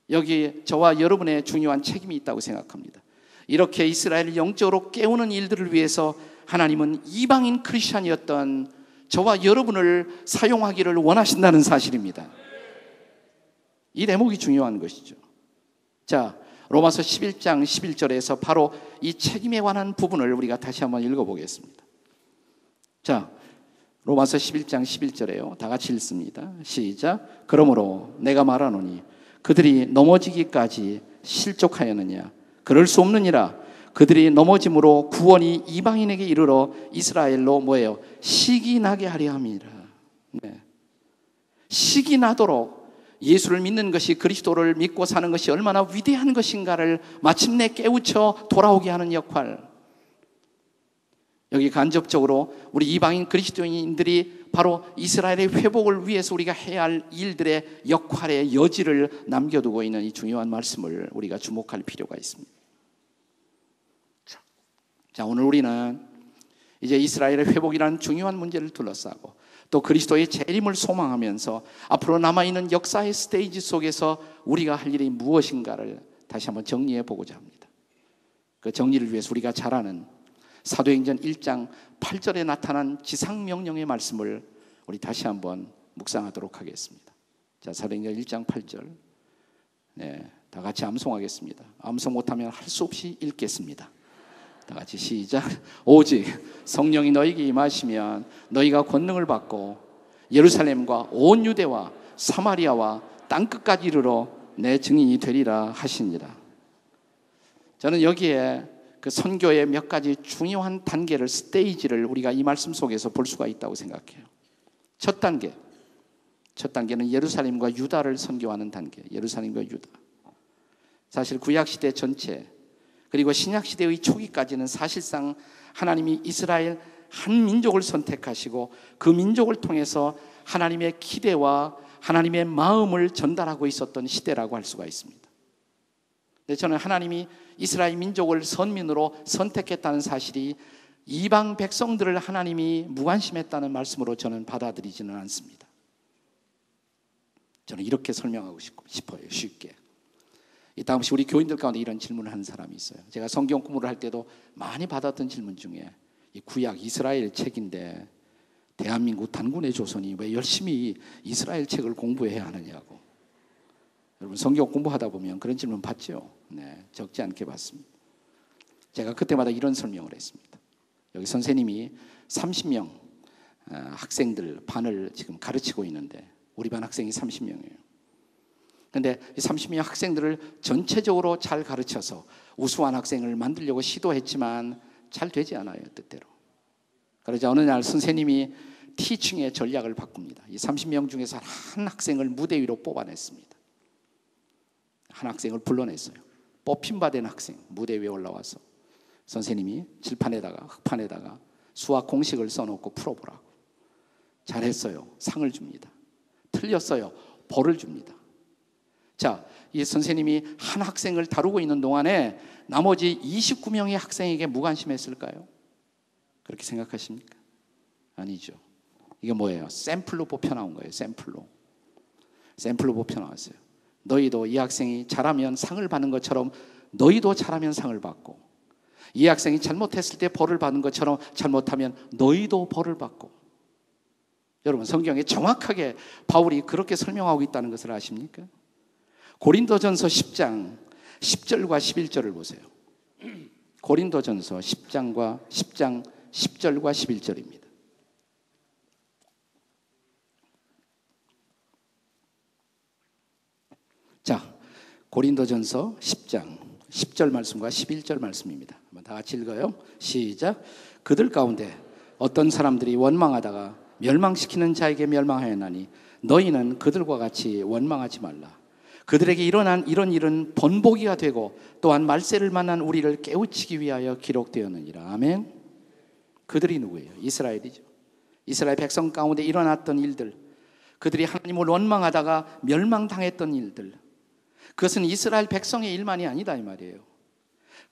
여기 저와 여러분의 중요한 책임이 있다고 생각합니다. 이렇게 이스라엘을 영적으로 깨우는 일들을 위해서 하나님은 이방인 크리스찬이었던 저와 여러분을 사용하기를 원하신다는 사실입니다. 이 대목이 중요한 것이죠. 자, 로마서 11장 11절에서 바로 이 책임에 관한 부분을 우리가 다시 한번 읽어보겠습니다. 자, 로마서 11장 11절에요. 다 같이 읽습니다. 시작. 그러므로 내가 말하노니 그들이 넘어지기까지 실족하였느냐? 그럴 수 없느니라. 그들이 넘어짐으로 구원이 이방인에게 이르러 이스라엘로 뭐예요? 식이 나게 하려 함이라. 네. 식이 나도록 예수를 믿는 것이, 그리스도를 믿고 사는 것이 얼마나 위대한 것인가를 마침내 깨우쳐 돌아오게 하는 역할. 여기 간접적으로 우리 이방인 그리스도인들이 바로 이스라엘의 회복을 위해서 우리가 해야 할 일들의 역할의 여지를 남겨두고 있는 이 중요한 말씀을 우리가 주목할 필요가 있습니다. 자, 오늘 우리는 이제 이스라엘의 회복이라는 중요한 문제를 둘러싸고 또 그리스도의 재림을 소망하면서 앞으로 남아있는 역사의 스테이지 속에서 우리가 할 일이 무엇인가를 다시 한번 정리해 보고자 합니다. 그 정리를 위해서 우리가 잘 아는 사도행전 1장 8절에 나타난 지상명령의 말씀을 우리 다시 한번 묵상하도록 하겠습니다. 자, 사도행전 1장 8절. 네, 다 같이 암송하겠습니다. 암송 못하면 할 수 없이 읽겠습니다. 다 같이 시작. 오직 성령이 너희에게 임하시면 너희가 권능을 받고 예루살렘과 온 유대와 사마리아와 땅끝까지 이르러 내 증인이 되리라 하시니라. 저는 여기에 그 선교의 몇 가지 중요한 단계를, 스테이지를 우리가 이 말씀 속에서 볼 수가 있다고 생각해요. 첫 단계는 예루살렘과 유다를 선교하는 단계. 예루살렘과 유다. 사실 구약시대 전체 그리고 신약시대의 초기까지는 사실상 하나님이 이스라엘 한 민족을 선택하시고 그 민족을 통해서 하나님의 기대와 하나님의 마음을 전달하고 있었던 시대라고 할 수가 있습니다. 근데 저는 하나님이 이스라엘 민족을 선민으로 선택했다는 사실이 이방 백성들을 하나님이 무관심했다는 말씀으로 저는 받아들이지는 않습니다. 저는 이렇게 설명하고 싶어요. 쉽게. 이따 혹시 우리 교인들 가운데 이런 질문을 하는 사람이 있어요. 제가 성경 공부를 할 때도 많이 받았던 질문 중에 이 구약 이스라엘 책인데 대한민국 단군의 조선이 왜 열심히 이스라엘 책을 공부해야 하느냐고. 여러분 성경 공부하다 보면 그런 질문 받죠. 네, 적지 않게 받습니다. 제가 그때마다 이런 설명을 했습니다. 여기 선생님이 30명 학생들 반을 지금 가르치고 있는데 우리 반 학생이 30명이에요. 그런데 이 30명 학생들을 전체적으로 잘 가르쳐서 우수한 학생을 만들려고 시도했지만 잘 되지 않아요, 뜻대로. 그러자 어느 날 선생님이 티칭의 전략을 바꿉니다. 이 30명 중에서 한 학생을 무대 위로 뽑아냈습니다. 한 학생을 불러냈어요. 뽑힌바된 학생 무대 위에 올라와서 선생님이 칠판에다가 흑판에다가 수학 공식을 써놓고 풀어보라고. 잘했어요. 상을 줍니다. 틀렸어요. 벌을 줍니다. 자, 이 선생님이 한 학생을 다루고 있는 동안에 나머지 29명의 학생에게 무관심했을까요? 그렇게 생각하십니까? 아니죠. 이게 뭐예요? 샘플로 뽑혀나온 거예요. 샘플로 뽑혀나왔어요. 너희도 이 학생이 잘하면 상을 받는 것처럼 너희도 잘하면 상을 받고, 이 학생이 잘못했을 때 벌을 받는 것처럼 잘못하면 너희도 벌을 받고. 여러분 성경에 정확하게 바울이 그렇게 설명하고 있다는 것을 아십니까? 고린도전서 10장 10절과 11절을 보세요. 고린도전서 10장 10절과 11절입니다. 자, 고린도전서 10장 10절 말씀과 11절 말씀입니다. 한번 다 같이 읽어요. 시작. 그들 가운데 어떤 사람들이 원망하다가 멸망시키는 자에게 멸망하였나니 너희는 그들과 같이 원망하지 말라. 그들에게 일어난 이런 일은 번복이가 되고 또한 말세를 만난 우리를 깨우치기 위하여 기록되었느니라. 아멘. 그들이 누구예요? 이스라엘이죠. 이스라엘 백성 가운데 일어났던 일들, 그들이 하나님을 원망하다가 멸망당했던 일들, 그것은 이스라엘 백성의 일만이 아니다 이 말이에요.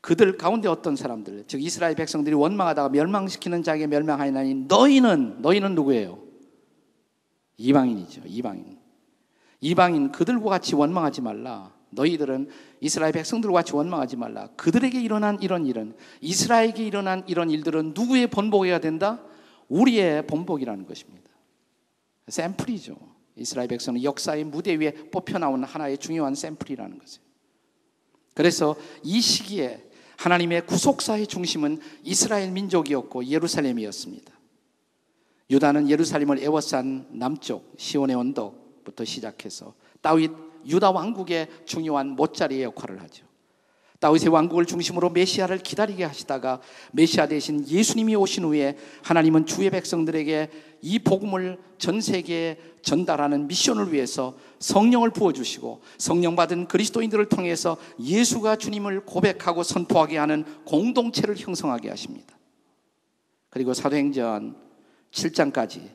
그들 가운데 어떤 사람들, 즉 이스라엘 백성들이 원망하다가 멸망시키는 자에게 멸망하였나니 너희는 누구예요? 이방인이죠. 이방인 그들과 같이 원망하지 말라. 너희들은 이스라엘 백성들과 같이 원망하지 말라. 그들에게 일어난 이런 일은, 이스라엘에게 일어난 이런 일들은 누구의 번복이어야 된다? 우리의 번복이라는 것입니다. 샘플이죠. 이스라엘 백성은 역사의 무대 위에 뽑혀나온 하나의 중요한 샘플이라는 것이에요. 그래서 이 시기에 하나님의 구속사의 중심은 이스라엘 민족이었고 예루살렘이었습니다. 유다는 예루살렘을 에워싼 남쪽 시온의 언덕부터 시작해서 다윗 유다 왕국의 중요한 못자리의 역할을 하죠. 다윗의 왕국을 중심으로 메시아를 기다리게 하시다가 메시아 대신 예수님이 오신 후에 하나님은 주의 백성들에게 이 복음을 전 세계에 전달하는 미션을 위해서 성령을 부어주시고 성령 받은 그리스도인들을 통해서 예수가 주님을 고백하고 선포하게 하는 공동체를 형성하게 하십니다. 그리고 사도행전 7장까지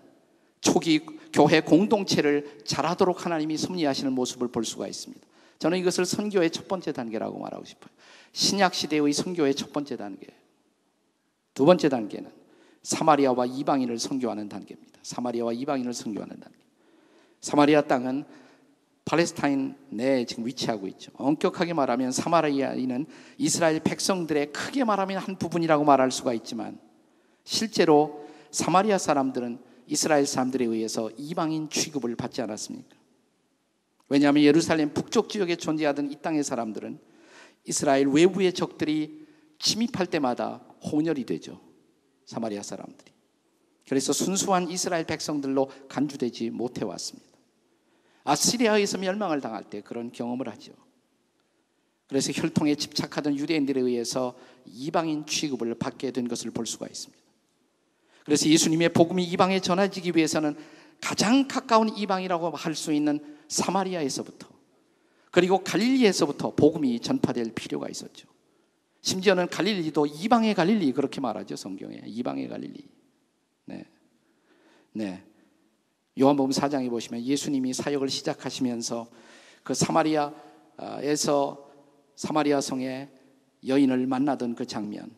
초기 교회 공동체를 잘하도록 하나님이 섭리하시는 모습을 볼 수가 있습니다. 저는 이것을 선교의 첫 번째 단계라고 말하고 싶어요. 신약 시대의 선교의 첫 번째 단계. 두 번째 단계는 사마리아와 이방인을 선교하는 단계입니다. 사마리아와 이방인을 선교하는 단계. 사마리아 땅은 팔레스타인 내에 지금 위치하고 있죠. 엄격하게 말하면 사마리아인은 이스라엘 백성들의 크게 말하면 한 부분이라고 말할 수가 있지만 실제로 사마리아 사람들은 이스라엘 사람들에 의해서 이방인 취급을 받지 않았습니까? 왜냐하면 예루살렘 북쪽 지역에 존재하던 이 땅의 사람들은 이스라엘 외부의 적들이 침입할 때마다 혼혈이 되죠. 사마리아 사람들이. 그래서 순수한 이스라엘 백성들로 간주되지 못해왔습니다. 아시리아에서 멸망을 당할 때 그런 경험을 하죠. 그래서 혈통에 집착하던 유대인들에 의해서 이방인 취급을 받게 된 것을 볼 수가 있습니다. 그래서 예수님의 복음이 이방에 전해지기 위해서는 가장 가까운 이방이라고 할 수 있는 사마리아에서부터, 그리고 갈릴리에서부터 복음이 전파될 필요가 있었죠. 심지어는 갈릴리도 이방의 갈릴리, 그렇게 말하죠. 성경에 이방의 갈릴리. 네. 요한복음 4장에 보시면 예수님이 사역을 시작하시면서 그 사마리아에서 사마리아 성에 여인을 만나던 그 장면,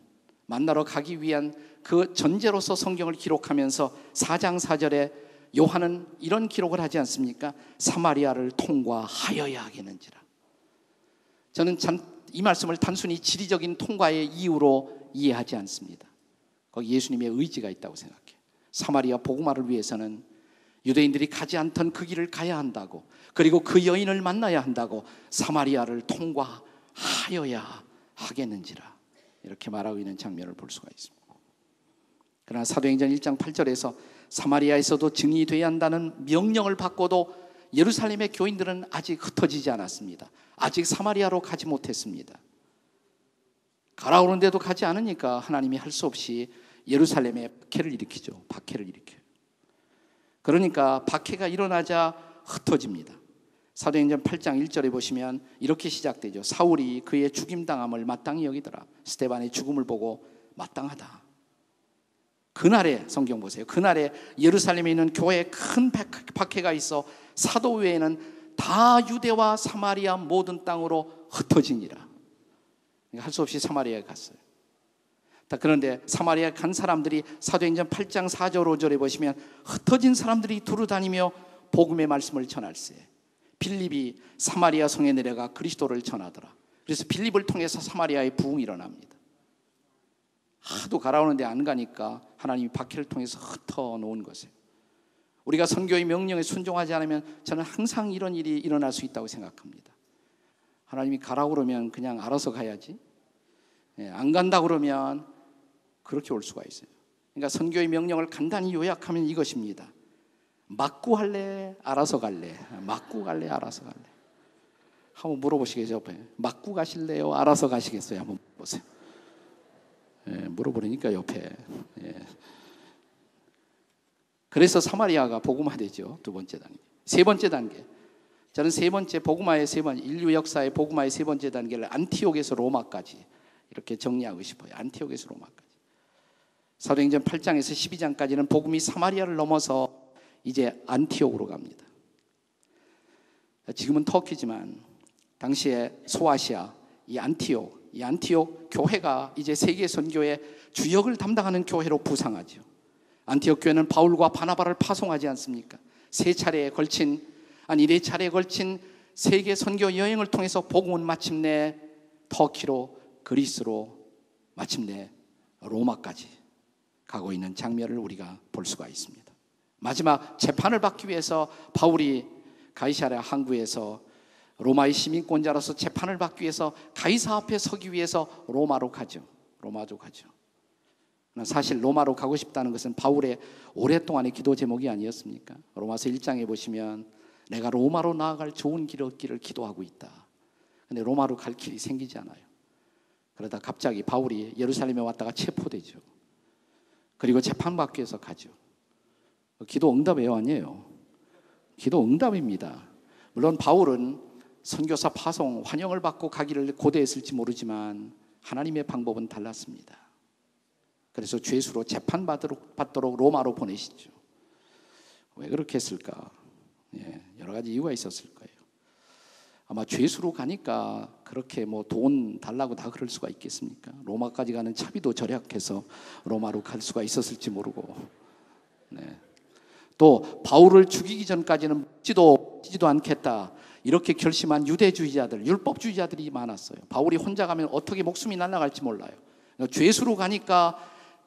만나러 가기 위한 그 전제로서 성경을 기록하면서 4장 4절에 요한은 이런 기록을 하지 않습니까? 사마리아를 통과하여야 하겠는지라. 저는 이 말씀을 단순히 지리적인 통과의 이유로 이해하지 않습니다. 거기 예수님의 의지가 있다고 생각해요. 사마리아 복음화를 위해서는 유대인들이 가지 않던 그 길을 가야 한다고, 그리고 그 여인을 만나야 한다고 사마리아를 통과하여야 하겠는지라, 이렇게 말하고 있는 장면을 볼 수가 있습니다. 그러나 사도행전 1장 8절에서 사마리아에서도 증인되어야 한다는 명령을 받고도 예루살렘의 교인들은 아직 흩어지지 않았습니다. 아직 사마리아로 가지 못했습니다. 가라오는데도 가지 않으니까 하나님이 할 수 없이 예루살렘에 박해를 일으키죠. 박해를 일으켜요. 그러니까 박해가 일어나자 흩어집니다. 사도행전 8장 1절에 보시면 이렇게 시작되죠. 사울이 그의 죽임당함을 마땅히 여기더라. 스데반의 죽음을 보고 마땅하다. 그날에, 성경 보세요, 그날에 예루살렘에 있는 교회에 큰 박해가 있어 사도 외에는 다 유대와 사마리아 모든 땅으로 흩어지니라. 그러니까 할 수 없이 사마리아에 갔어요. 그런데 사마리아에 간 사람들이 사도행전 8장 4절 5절에 보시면 흩어진 사람들이 두루 다니며 복음의 말씀을 전할세. 빌립이 사마리아 성에 내려가 그리스도를 전하더라. 그래서 빌립을 통해서 사마리아에 부흥이 일어납니다. 하도 가라오는데 안 가니까 하나님이 박해를 통해서 흩어놓은 것이에요. 우리가 선교의 명령에 순종하지 않으면 저는 항상 이런 일이 일어날 수 있다고 생각합니다. 하나님이 가라고 그러면 그냥 알아서 가야지, 안 간다 그러면 그렇게 올 수가 있어요. 그러니까 선교의 명령을 간단히 요약하면 이것입니다. 맞고 할래? 알아서 갈래? 맞고 갈래? 알아서 갈래? 한번 물어보시겠어요? 맞고 가실래요? 알아서 가시겠어요? 한번 보세요. 물어보니까 옆에. 그래서 사마리아가 복음화되죠. 두 번째 단계. 세 번째 단계. 저는 세 번째 복음화의 인류 역사의 복음화의 세 번째 단계를 안티옥에서 로마까지 이렇게 정리하고 싶어요. 안티옥에서 로마까지. 사도행전 8장에서 12장까지는 복음이 사마리아를 넘어서 이제 안티옥으로 갑니다. 지금은 터키지만 당시에 소아시아, 이 안티옥 교회가 이제 세계 선교의 주역을 담당하는 교회로 부상하죠. 안티옥 교회는 바울과 바나바를 파송하지 않습니까? 네 차례에 걸친 세계 선교 여행을 통해서 복음은 마침내 터키로, 그리스로, 마침내 로마까지 가고 있는 장면을 우리가 볼 수가 있습니다. 마지막 재판을 받기 위해서 바울이 가이사랴 항구에서 로마의 시민권자로서 재판을 받기 위해서 가이사 앞에 서기 위해서 로마로 가죠. 사실 로마로 가고 싶다는 것은 바울의 오랫동안의 기도 제목이 아니었습니까? 로마서 1장에 보시면 내가 로마로 나아갈 좋은 길을 얻기를 기도하고 있다. 근데 로마로 갈 길이 생기지 않아요. 그러다 갑자기 바울이 예루살렘에 왔다가 체포되죠. 그리고 재판받기 위해서 가죠. 기도 응답이에요, 아니에요? 기도 응답입니다. 물론 바울은 선교사 파송, 환영을 받고 가기를 고대했을지 모르지만 하나님의 방법은 달랐습니다. 그래서 죄수로 재판받도록 로마로 보내시죠. 왜 그렇게 했을까? 여러 가지 이유가 있었을 거예요. 아마 죄수로 가니까 그렇게 돈 달라고 다 그럴 수가 있겠습니까? 로마까지 가는 차비도 절약해서 로마로 갈 수가 있었을지 모르고. 또 바울을 죽이기 전까지는 묻지도 않겠다, 이렇게 결심한 유대주의자들, 율법주의자들이 많았어요. 바울이 혼자 가면 어떻게 목숨이 날아갈지 몰라요. 죄수로 가니까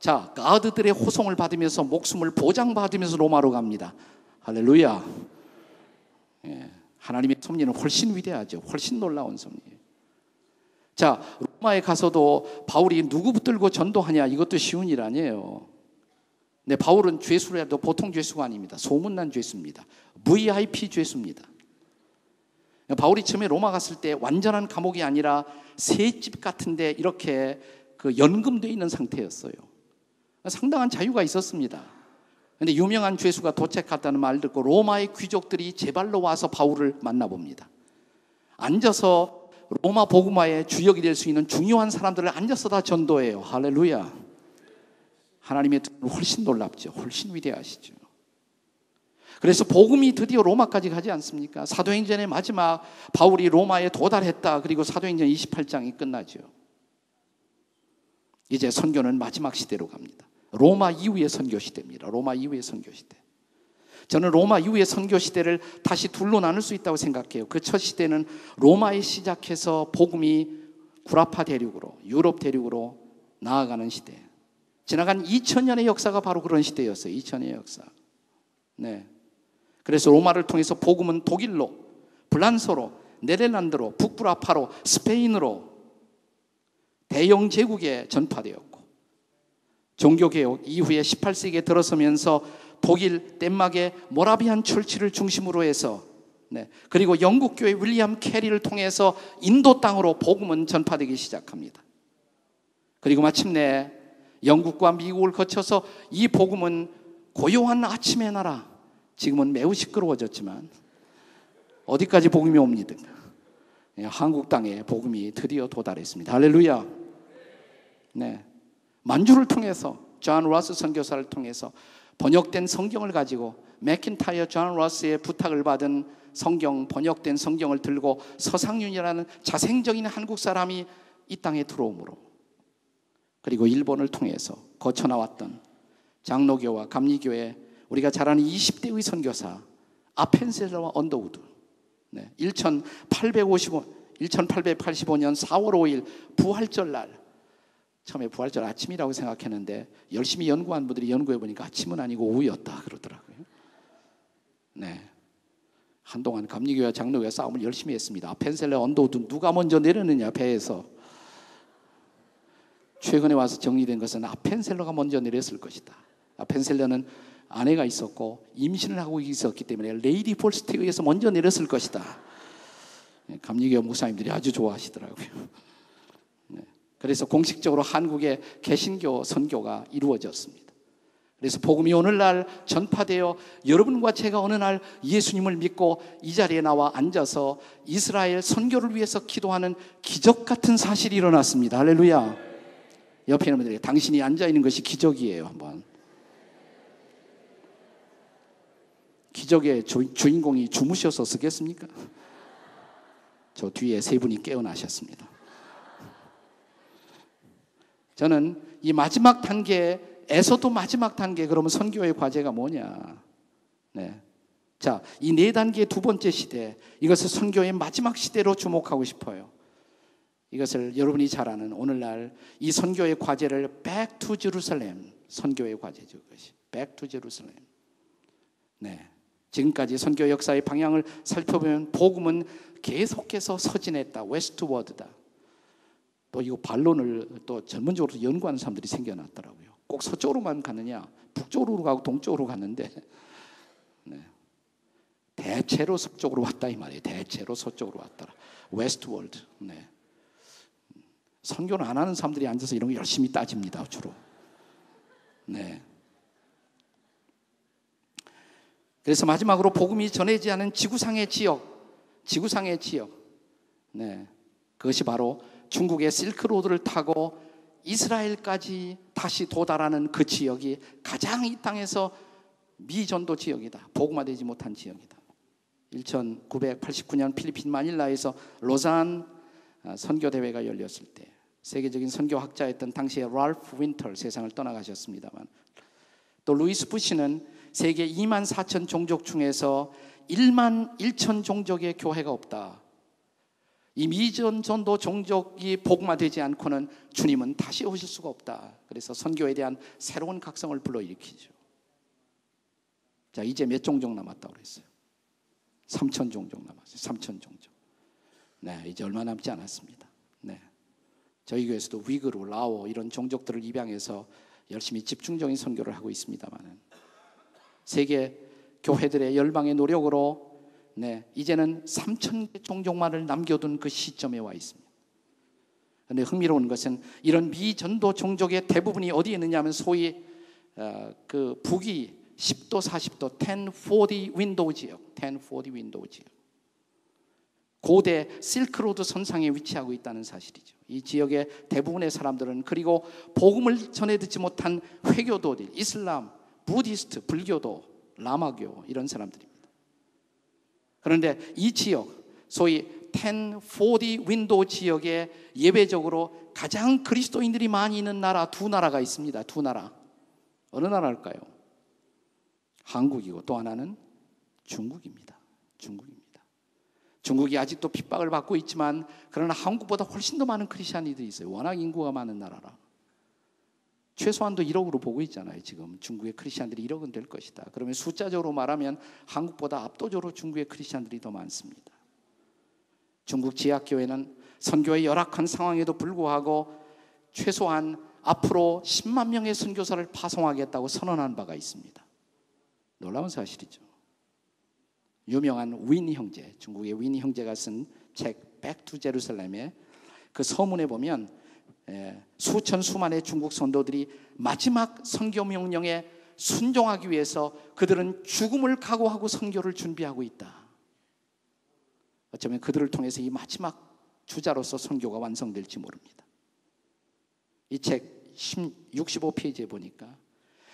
가드들의 호송을 받으면서 목숨을 보장받으면서 로마로 갑니다. 할렐루야. 하나님의 섭리는 훨씬 위대하죠. 훨씬 놀라운 섭리예요. 로마에 가서도 바울이 누구 붙들고 전도하냐, 이것도 쉬운 일 아니에요. 근데 바울은 죄수라도 보통 죄수가 아닙니다. 소문난 죄수입니다. VIP 죄수입니다. 바울이 처음에 로마 갔을 때 완전한 감옥이 아니라 새집 같은데 이렇게 그 연금되어 있는 상태였어요. 상당한 자유가 있었습니다. 그런데 유명한 죄수가 도착했다는 말 듣고 로마의 귀족들이 제발로 와서 바울을 만나봅니다. 앉아서 로마 복음화의 주역이 될 수 있는 중요한 사람들을 앉아서 다 전도해요. 할렐루야. 하나님의 뜻은 훨씬 놀랍죠. 훨씬 위대하시죠. 그래서 복음이 드디어 로마까지 가지 않습니까? 사도행전의 마지막 바울이 로마에 도달했다. 그리고 사도행전 28장이 끝나죠. 이제 선교는 마지막 시대로 갑니다. 로마 이후의 선교 시대입니다. 로마 이후의 선교 시대. 저는 로마 이후의 선교 시대를 다시 둘로 나눌 수 있다고 생각해요. 그 첫 시대는 로마에 시작해서 복음이 구라파 대륙으로, 유럽 대륙으로 나아가는 시대. 지나간 2000년의 역사가 바로 그런 시대였어요. 2000년의 역사. 네. 그래서 로마를 통해서 복음은 독일로, 프랑스로, 네덜란드로, 북브라파로, 스페인으로 대영 제국에 전파되었고, 종교개혁 이후에 18세기에 들어서면서 독일, 덴마크의 모라비안 철치를 중심으로 해서, 네, 그리고 영국교회 윌리엄 캐리를 통해서 인도 땅으로 복음은 전파되기 시작합니다. 그리고 마침내 영국과 미국을 거쳐서 이 복음은 고요한 아침의 나라, 지금은 매우 시끄러워졌지만 어디까지 복음이 옵니다. 한국 땅에 복음이 드디어 도달했습니다. 할렐루야. 네, 만주를 통해서 존 러스 선교사를 통해서 번역된 성경을 가지고 맥킨타이어 존 러스의 부탁을 받은 성경, 번역된 성경을 들고 서상윤이라는 자생적인 한국 사람이 이 땅에 들어오므로, 그리고 일본을 통해서 거쳐나왔던 장로교와 감리교회, 우리가 잘 아는 20대의 선교사 아펜셀러와 언더우드, 네, 1885년 4월 5일 부활절날, 처음에 부활절 아침이라고 생각했는데 열심히 연구한 분들이 연구해 보니까 아침은 아니고 오후였다 그러더라고요. 네, 한동안 감리교회와 장로교회 싸움을 열심히 했습니다. 아펜셀러, 언더우드 누가 먼저 내렸느냐 배에서. 최근에 와서 정리된 것은 아펜셀러가 먼저 내렸을 것이다. 아펜셀러는 아내가 있었고 임신을 하고 있었기 때문에 레이디 폴스트에 의해서 먼저 내렸을 것이다. 감리교 목사님들이 아주 좋아하시더라고요. 네. 그래서 공식적으로 한국의 개신교 선교가 이루어졌습니다. 그래서 복음이 오늘날 전파되어 여러분과 제가 어느 날 예수님을 믿고 이 자리에 나와 앉아서 이스라엘 선교를 위해서 기도하는 기적 같은 사실이 일어났습니다. 할렐루야. 옆에 있는 분들에게 당신이 앉아있는 것이 기적이에요. 한번. 기적의 주인공이 주무셔서 쓰겠습니까? 저 뒤에 세 분이 깨어나셨습니다. 저는 이 마지막 단계에서도 마지막 단계, 그러면 선교의 과제가 뭐냐? 네. 자, 이 네 단계의 두 번째 시대, 이것을 선교의 마지막 시대로 주목하고 싶어요. 이것을 여러분이 잘 아는 오늘날 이 선교의 과제를 Back to Jerusalem, 선교의 과제죠. 그것이 Back to Jerusalem. 네. 지금까지 선교 역사의 방향을 살펴보면 복음은 계속해서 서진했다. 웨스트워드다. 또 이거 반론을 또 전문적으로 연구하는 사람들이 생겨났더라고요. 꼭 서쪽으로만 갔느냐, 북쪽으로 가고 동쪽으로 갔는데, 네, 대체로 서쪽으로 왔다 이 말이에요. 대체로 서쪽으로 왔더라. 웨스트워드. 네. 선교를 안 하는 사람들이 앉아서 이런 거 열심히 따집니다. 주로. 네. 그래서 마지막으로 복음이 전해지지 않은 지구상의 지역, 네, 그것이 바로 중국의 실크로드를 타고 이스라엘까지 다시 도달하는 그 지역이 가장 이 땅에서 미전도 지역이다. 복음화되지 못한 지역이다. 1989년 필리핀 마닐라에서 로잔 선교대회가 열렸을 때 세계적인 선교학자였던 당시의 랄프 윈터 세상을 떠나가셨습니다만, 또 루이스 부시는 세계 2만 4천 종족 중에서 1만 1천 종족의 교회가 없다. 이 미전도 종족이 복음화되지 않고는 주님은 다시 오실 수가 없다. 그래서 선교에 대한 새로운 각성을 불러일으키죠. 자, 이제 몇 종족 남았다고 그랬어요? 3천 종족 남았어요. 3천 종족. 네, 이제 얼마 남지 않았습니다. 네, 저희 교회에서도 위그루, 라오 이런 종족들을 입양해서 열심히 집중적인 선교를 하고 있습니다만은 세계 교회들의 열방의 노력으로 네, 이제는 3,000개 종족만을 남겨둔 그 시점에 와 있습니다. 그런데 흥미로운 것은 이런 미전도 종족의 대부분이 어디에 있느냐 하면 소위 그 북위 10도 40도 1040 윈도우 지역, 1040 윈도우 지역, 고대 실크로드 선상에 위치하고 있다는 사실이죠. 이 지역의 대부분의 사람들은, 그리고 복음을 전해 듣지 못한 회교도들, 이슬람, 부디스트, 불교도, 라마교, 이런 사람들입니다. 그런데 이 지역, 소위 1040 윈도우 지역에 예배적으로 가장 그리스도인들이 많이 있는 나라 두 나라가 있습니다. 두 나라. 어느 나라일까요? 한국이고 또 하나는 중국입니다. 중국이 아직도 핍박을 받고 있지만, 그러나 한국보다 훨씬 더 많은 크리스찬이들이 있어요. 워낙 인구가 많은 나라라. 최소한도 1억으로 보고 있잖아요. 지금 중국의 크리스찬들이 1억은 될 것이다. 그러면 숫자적으로 말하면 한국보다 압도적으로 중국의 크리스찬들이 더 많습니다. 중국 지하교회는 선교의 열악한 상황에도 불구하고 최소한 앞으로 10만 명의 선교사를 파송하겠다고 선언한 바가 있습니다. 놀라운 사실이죠. 유명한 윈 형제, 중국의 윈 형제가 쓴 책 Back to Jerusalem에 그 서문에 보면 수천 수만의 중국 선도들이 마지막 선교 명령에 순종하기 위해서 그들은 죽음을 각오하고 선교를 준비하고 있다. 어쩌면 그들을 통해서 이 마지막 주자로서 선교가 완성될지 모릅니다. 이 책 65페이지에 보니까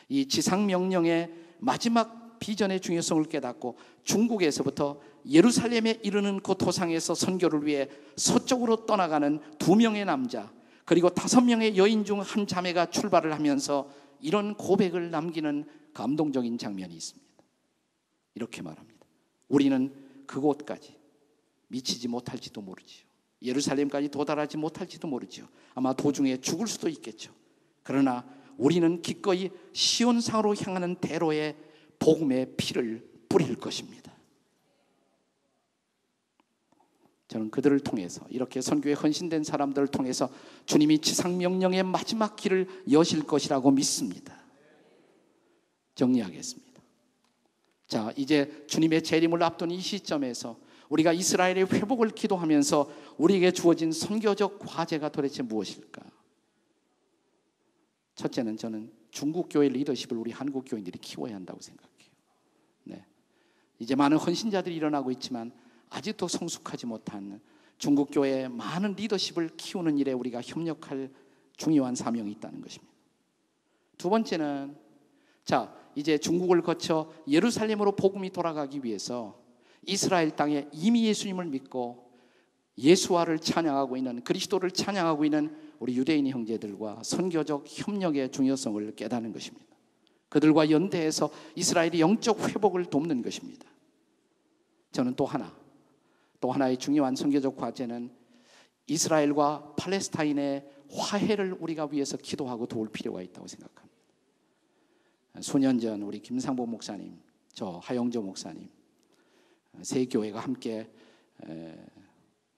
이 지상명령의 마지막 비전의 중요성을 깨닫고 중국에서부터 예루살렘에 이르는 그 도상에서 선교를 위해 서쪽으로 떠나가는 2명의 남자, 그리고 5명의 여인 중 한 자매가 출발을 하면서 이런 고백을 남기는 감동적인 장면이 있습니다. 이렇게 말합니다. 우리는 그곳까지 미치지 못할지도 모르지요. 예루살렘까지 도달하지 못할지도 모르지요. 아마 도중에 죽을 수도 있겠죠. 그러나 우리는 기꺼이 시온상으로 향하는 대로에 복음의 피를 뿌릴 것입니다. 저는 그들을 통해서, 이렇게 선교에 헌신된 사람들을 통해서 주님이 지상명령의 마지막 길을 여실 것이라고 믿습니다. 정리하겠습니다. 자, 이제 주님의 재림을 앞둔 이 시점에서 우리가 이스라엘의 회복을 기도하면서 우리에게 주어진 선교적 과제가 도대체 무엇일까? 첫째는 저는 중국 교회 리더십을 우리 한국 교인들이 키워야 한다고 생각해요. 네. 이제 많은 헌신자들이 일어나고 있지만 아직도 성숙하지 못한 중국 교회의 많은 리더십을 키우는 일에 우리가 협력할 중요한 사명이 있다는 것입니다. 두 번째는, 자, 이제 중국을 거쳐 예루살렘으로 복음이 돌아가기 위해서 이스라엘 땅에 이미 예수님을 믿고 예수와를 찬양하고 있는, 그리스도를 찬양하고 있는 우리 유대인 형제들과 선교적 협력의 중요성을 깨닫는 것입니다. 그들과 연대해서 이스라엘의 영적 회복을 돕는 것입니다. 저는 또 하나의 중요한 선교적 과제는 이스라엘과 팔레스타인의 화해를 우리가 위해서 기도하고 도울 필요가 있다고 생각합니다. 수년 전 우리 김상보 목사님, 저 하영조 목사님, 세 교회가 함께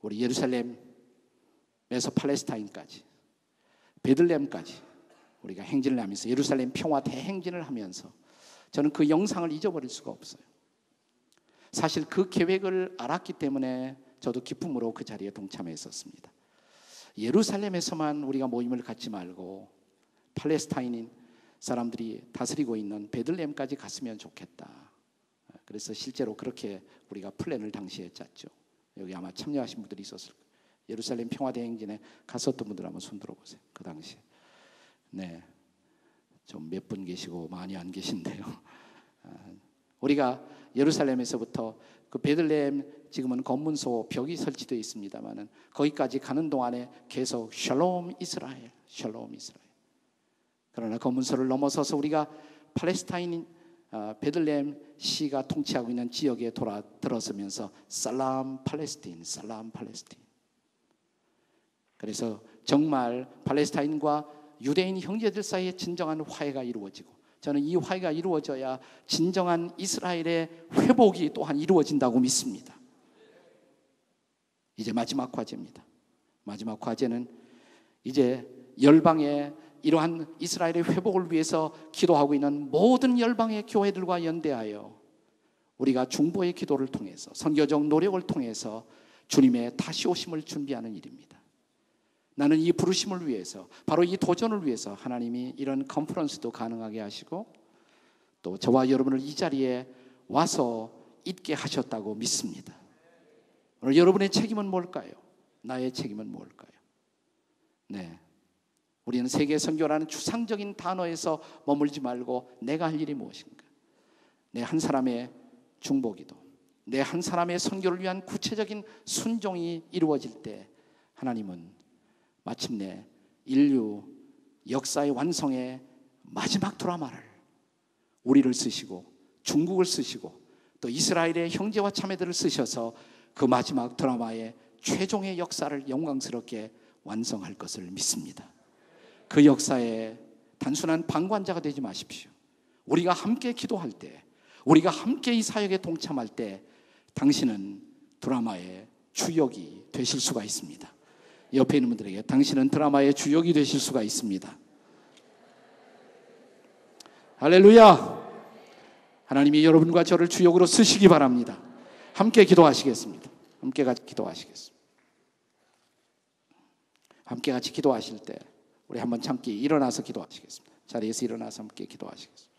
우리 예루살렘에서 팔레스타인까지, 베들레헴까지 우리가 행진을 하면서 예루살렘 평화 대행진을 하면서 저는 그 영상을 잊어버릴 수가 없어요. 사실 그 계획을 알았기 때문에 저도 기쁨으로 그 자리에 동참했었습니다. 예루살렘에서만 우리가 모임을 갖지 말고 팔레스타인인 사람들이 다스리고 있는 베들레헴까지 갔으면 좋겠다. 그래서 실제로 그렇게 우리가 플랜을 당시에 짰죠. 여기 아마 참여하신 분들이 있었을 거예요. 예루살렘 평화대행진에 갔었던 분들 한번 손 들어보세요. 그 당시에. 네, 좀 몇 분 계시고 많이 안 계신데요. 우리가 예루살렘에서부터 그 베들레헴, 지금은 검문소 벽이 설치되어 있습니다만은 거기까지 가는 동안에 계속 샬롬 이스라엘, 샬롬 이스라엘. 그러나 검문소를 넘어서서 우리가 팔레스타인 베들레헴 시가 통치하고 있는 지역에 들어서면서 살람 팔레스틴, 살람 팔레스틴. 그래서 정말 팔레스타인과 유대인 형제들 사이에 진정한 화해가 이루어지고, 저는 이 화해가 이루어져야 진정한 이스라엘의 회복이 또한 이루어진다고 믿습니다. 이제 마지막 과제입니다. 마지막 과제는 이제 열방의 이러한 이스라엘의 회복을 위해서 기도하고 있는 모든 열방의 교회들과 연대하여 우리가 중보의 기도를 통해서, 선교적 노력을 통해서 주님의 다시 오심을 준비하는 일입니다. 나는 이 부르심을 위해서, 바로 이 도전을 위해서 하나님이 이런 컨퍼런스도 가능하게 하시고 또 저와 여러분을 이 자리에 와서 있게 하셨다고 믿습니다. 오늘 여러분의 책임은 뭘까요? 나의 책임은 뭘까요? 네, 우리는 세계 선교라는 추상적인 단어에서 머물지 말고 내가 할 일이 무엇인가? 내 한 사람의 중보기도, 내 한 사람의 선교를 위한 구체적인 순종이 이루어질 때 하나님은 마침내 인류 역사의 완성의 마지막 드라마를 우리를 쓰시고 중국을 쓰시고 또 이스라엘의 형제와 자매들을 쓰셔서 그 마지막 드라마의 최종의 역사를 영광스럽게 완성할 것을 믿습니다. 그 역사에 단순한 방관자가 되지 마십시오. 우리가 함께 기도할 때, 우리가 함께 이 사역에 동참할 때 당신은 드라마의 주역이 되실 수가 있습니다. 옆에 있는 분들에게 당신은 드라마의 주역이 되실 수가 있습니다. 할렐루야! 하나님이 여러분과 저를 주역으로 쓰시기 바랍니다. 함께 기도하시겠습니다. 함께 같이 기도하시겠습니다. 함께 같이 기도하실 때 우리 한번 잠기 일어나서 기도하시겠습니다. 자리에서 일어나서 함께 기도하시겠습니다.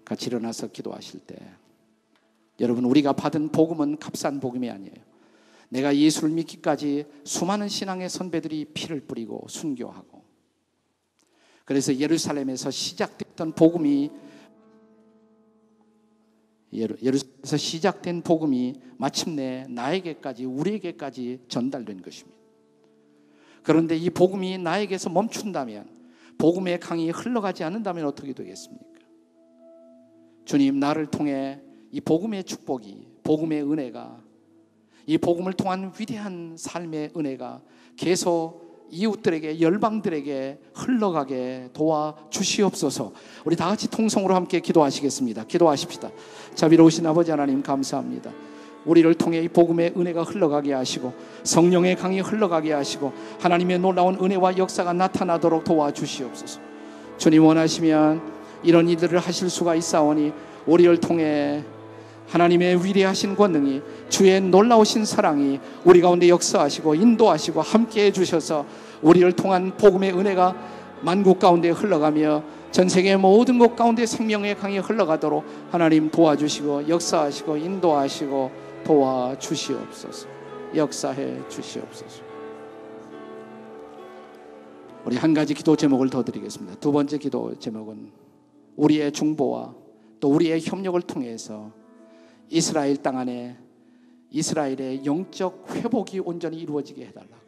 같이 일어나서 기도하실 때 여러분, 우리가 받은 복음은 값싼 복음이 아니에요. 내가 예수를 믿기까지 수많은 신앙의 선배들이 피를 뿌리고 순교하고, 그래서 예루살렘에서 시작됐던 복음이, 예루살렘에서 시작된 복음이 마침내 나에게까지, 우리에게까지 전달된 것입니다. 그런데 이 복음이 나에게서 멈춘다면, 복음의 강이 흘러가지 않는다면 어떻게 되겠습니까? 주님, 나를 통해 이 복음의 축복이, 복음의 은혜가, 이 복음을 통한 위대한 삶의 은혜가 계속 이웃들에게, 열방들에게 흘러가게 도와주시옵소서. 우리 다 같이 통성으로 함께 기도하시겠습니다. 기도하십시다. 자비로우신 아버지 하나님, 감사합니다. 우리를 통해 이 복음의 은혜가 흘러가게 하시고 성령의 강이 흘러가게 하시고 하나님의 놀라운 은혜와 역사가 나타나도록 도와주시옵소서. 주님, 원하시면 이런 일들을 하실 수가 있사오니 우리를 통해 하나님의 위대하신 권능이, 주의 놀라우신 사랑이 우리 가운데 역사하시고 인도하시고 함께해 주셔서 우리를 통한 복음의 은혜가 만국 가운데 흘러가며 전 세계 모든 곳 가운데 생명의 강이 흘러가도록 하나님 도와주시고 역사하시고 인도하시고 도와주시옵소서. 역사해 주시옵소서. 우리 한 가지 기도 제목을 더 드리겠습니다. 두 번째 기도 제목은 우리의 중보와 또 우리의 협력을 통해서 이스라엘 땅 안에 이스라엘의 영적 회복이 온전히 이루어지게 해달라고.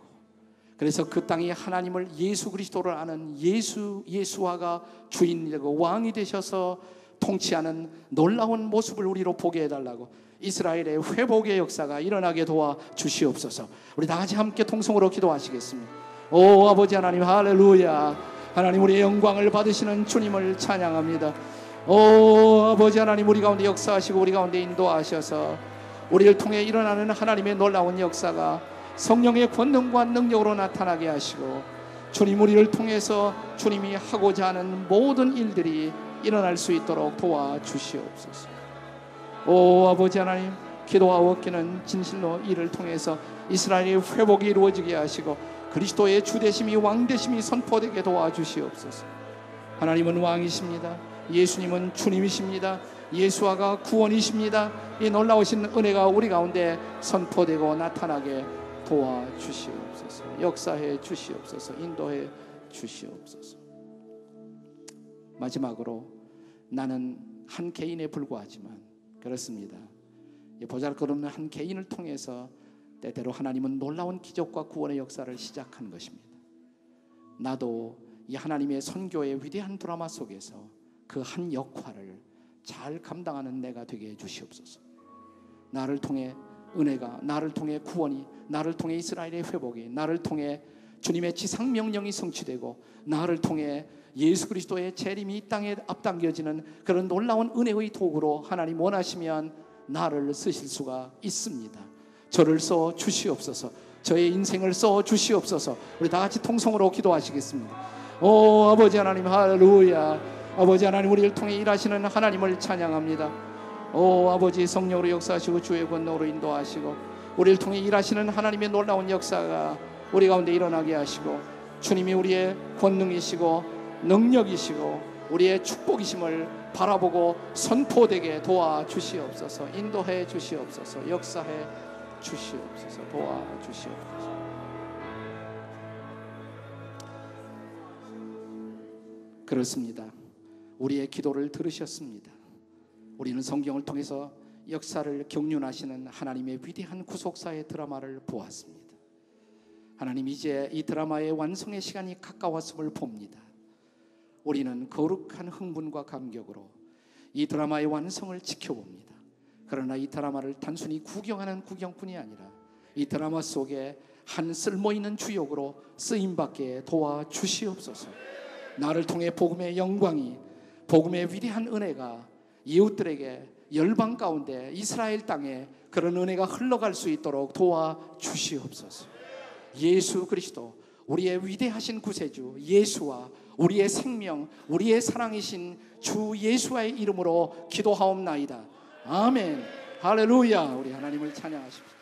그래서 그 땅이 하나님을, 예수 그리스도를 아는 예수화가 주인이 되고 왕이 되셔서 통치하는 놀라운 모습을 우리로 보게 해달라고. 이스라엘의 회복의 역사가 일어나게 도와주시옵소서. 우리 다 같이 함께 통성으로 기도하시겠습니다. 오 아버지 하나님, 할렐루야. 하나님, 우리의 영광을 받으시는 주님을 찬양합니다. 오 아버지 하나님, 우리 가운데 역사하시고 우리 가운데 인도하셔서 우리를 통해 일어나는 하나님의 놀라운 역사가 성령의 권능과 능력으로 나타나게 하시고, 주님, 우리를 통해서 주님이 하고자 하는 모든 일들이 일어날 수 있도록 도와주시옵소서. 오 아버지 하나님, 기도하옵기는 진실로 이를 통해서 이스라엘의 회복이 이루어지게 하시고 그리스도의 주되심이, 왕되심이 선포되게 도와주시옵소서. 하나님은 왕이십니다. 예수님은 주님이십니다. 예수와가 구원이십니다. 이 놀라우신 은혜가 우리 가운데 선포되고 나타나게 도와주시옵소서. 역사해 주시옵소서. 인도해 주시옵소서. 마지막으로, 나는 한 개인에 불과하지만, 그렇습니다, 보잘것없는 한 개인을 통해서 때때로 하나님은 놀라운 기적과 구원의 역사를 시작한 것입니다. 나도 이 하나님의 선교의 위대한 드라마 속에서 그 한 역할을 잘 감당하는 내가 되게 해주시옵소서. 나를 통해 은혜가, 나를 통해 구원이, 나를 통해 이스라엘의 회복이, 나를 통해 주님의 지상명령이 성취되고 나를 통해 예수 그리스도의 재림이 이 땅에 앞당겨지는 그런 놀라운 은혜의 도구로 하나님 원하시면 나를 쓰실 수가 있습니다. 저를 써 주시옵소서. 저의 인생을 써 주시옵소서. 우리 다 같이 통성으로 기도하시겠습니다. 오 아버지 하나님, 할렐루야. 아버지 하나님, 우리를 통해 일하시는 하나님을 찬양합니다. 오 아버지, 성령으로 역사하시고 주의 권능으로 인도하시고 우리를 통해 일하시는 하나님의 놀라운 역사가 우리 가운데 일어나게 하시고, 주님이 우리의 권능이시고 능력이시고 우리의 축복이심을 바라보고 선포되게 도와주시옵소서. 인도해 주시옵소서. 역사해 주시옵소서. 도와주시옵소서. 그렇습니다. 우리의 기도를 들으셨습니다. 우리는 성경을 통해서 역사를 경륜하시는 하나님의 위대한 구속사의 드라마를 보았습니다. 하나님, 이제 이 드라마의 완성의 시간이 가까웠음을 봅니다. 우리는 거룩한 흥분과 감격으로 이 드라마의 완성을 지켜봅니다. 그러나 이 드라마를 단순히 구경하는 구경뿐이 아니라 이 드라마 속에 한 쓸모있는 주역으로 쓰임받게 도와주시옵소서. 나를 통해 복음의 영광이, 복음의 위대한 은혜가 이웃들에게 열방 가운데 이스라엘 땅에 그런 은혜가 흘러갈 수 있도록 도와주시옵소서. 예수 그리스도, 우리의 위대하신 구세주 예수와 우리의 생명, 우리의 사랑이신 주 예수의 이름으로 기도하옵나이다. 아멘. 할렐루야. 우리 하나님을 찬양하십시오.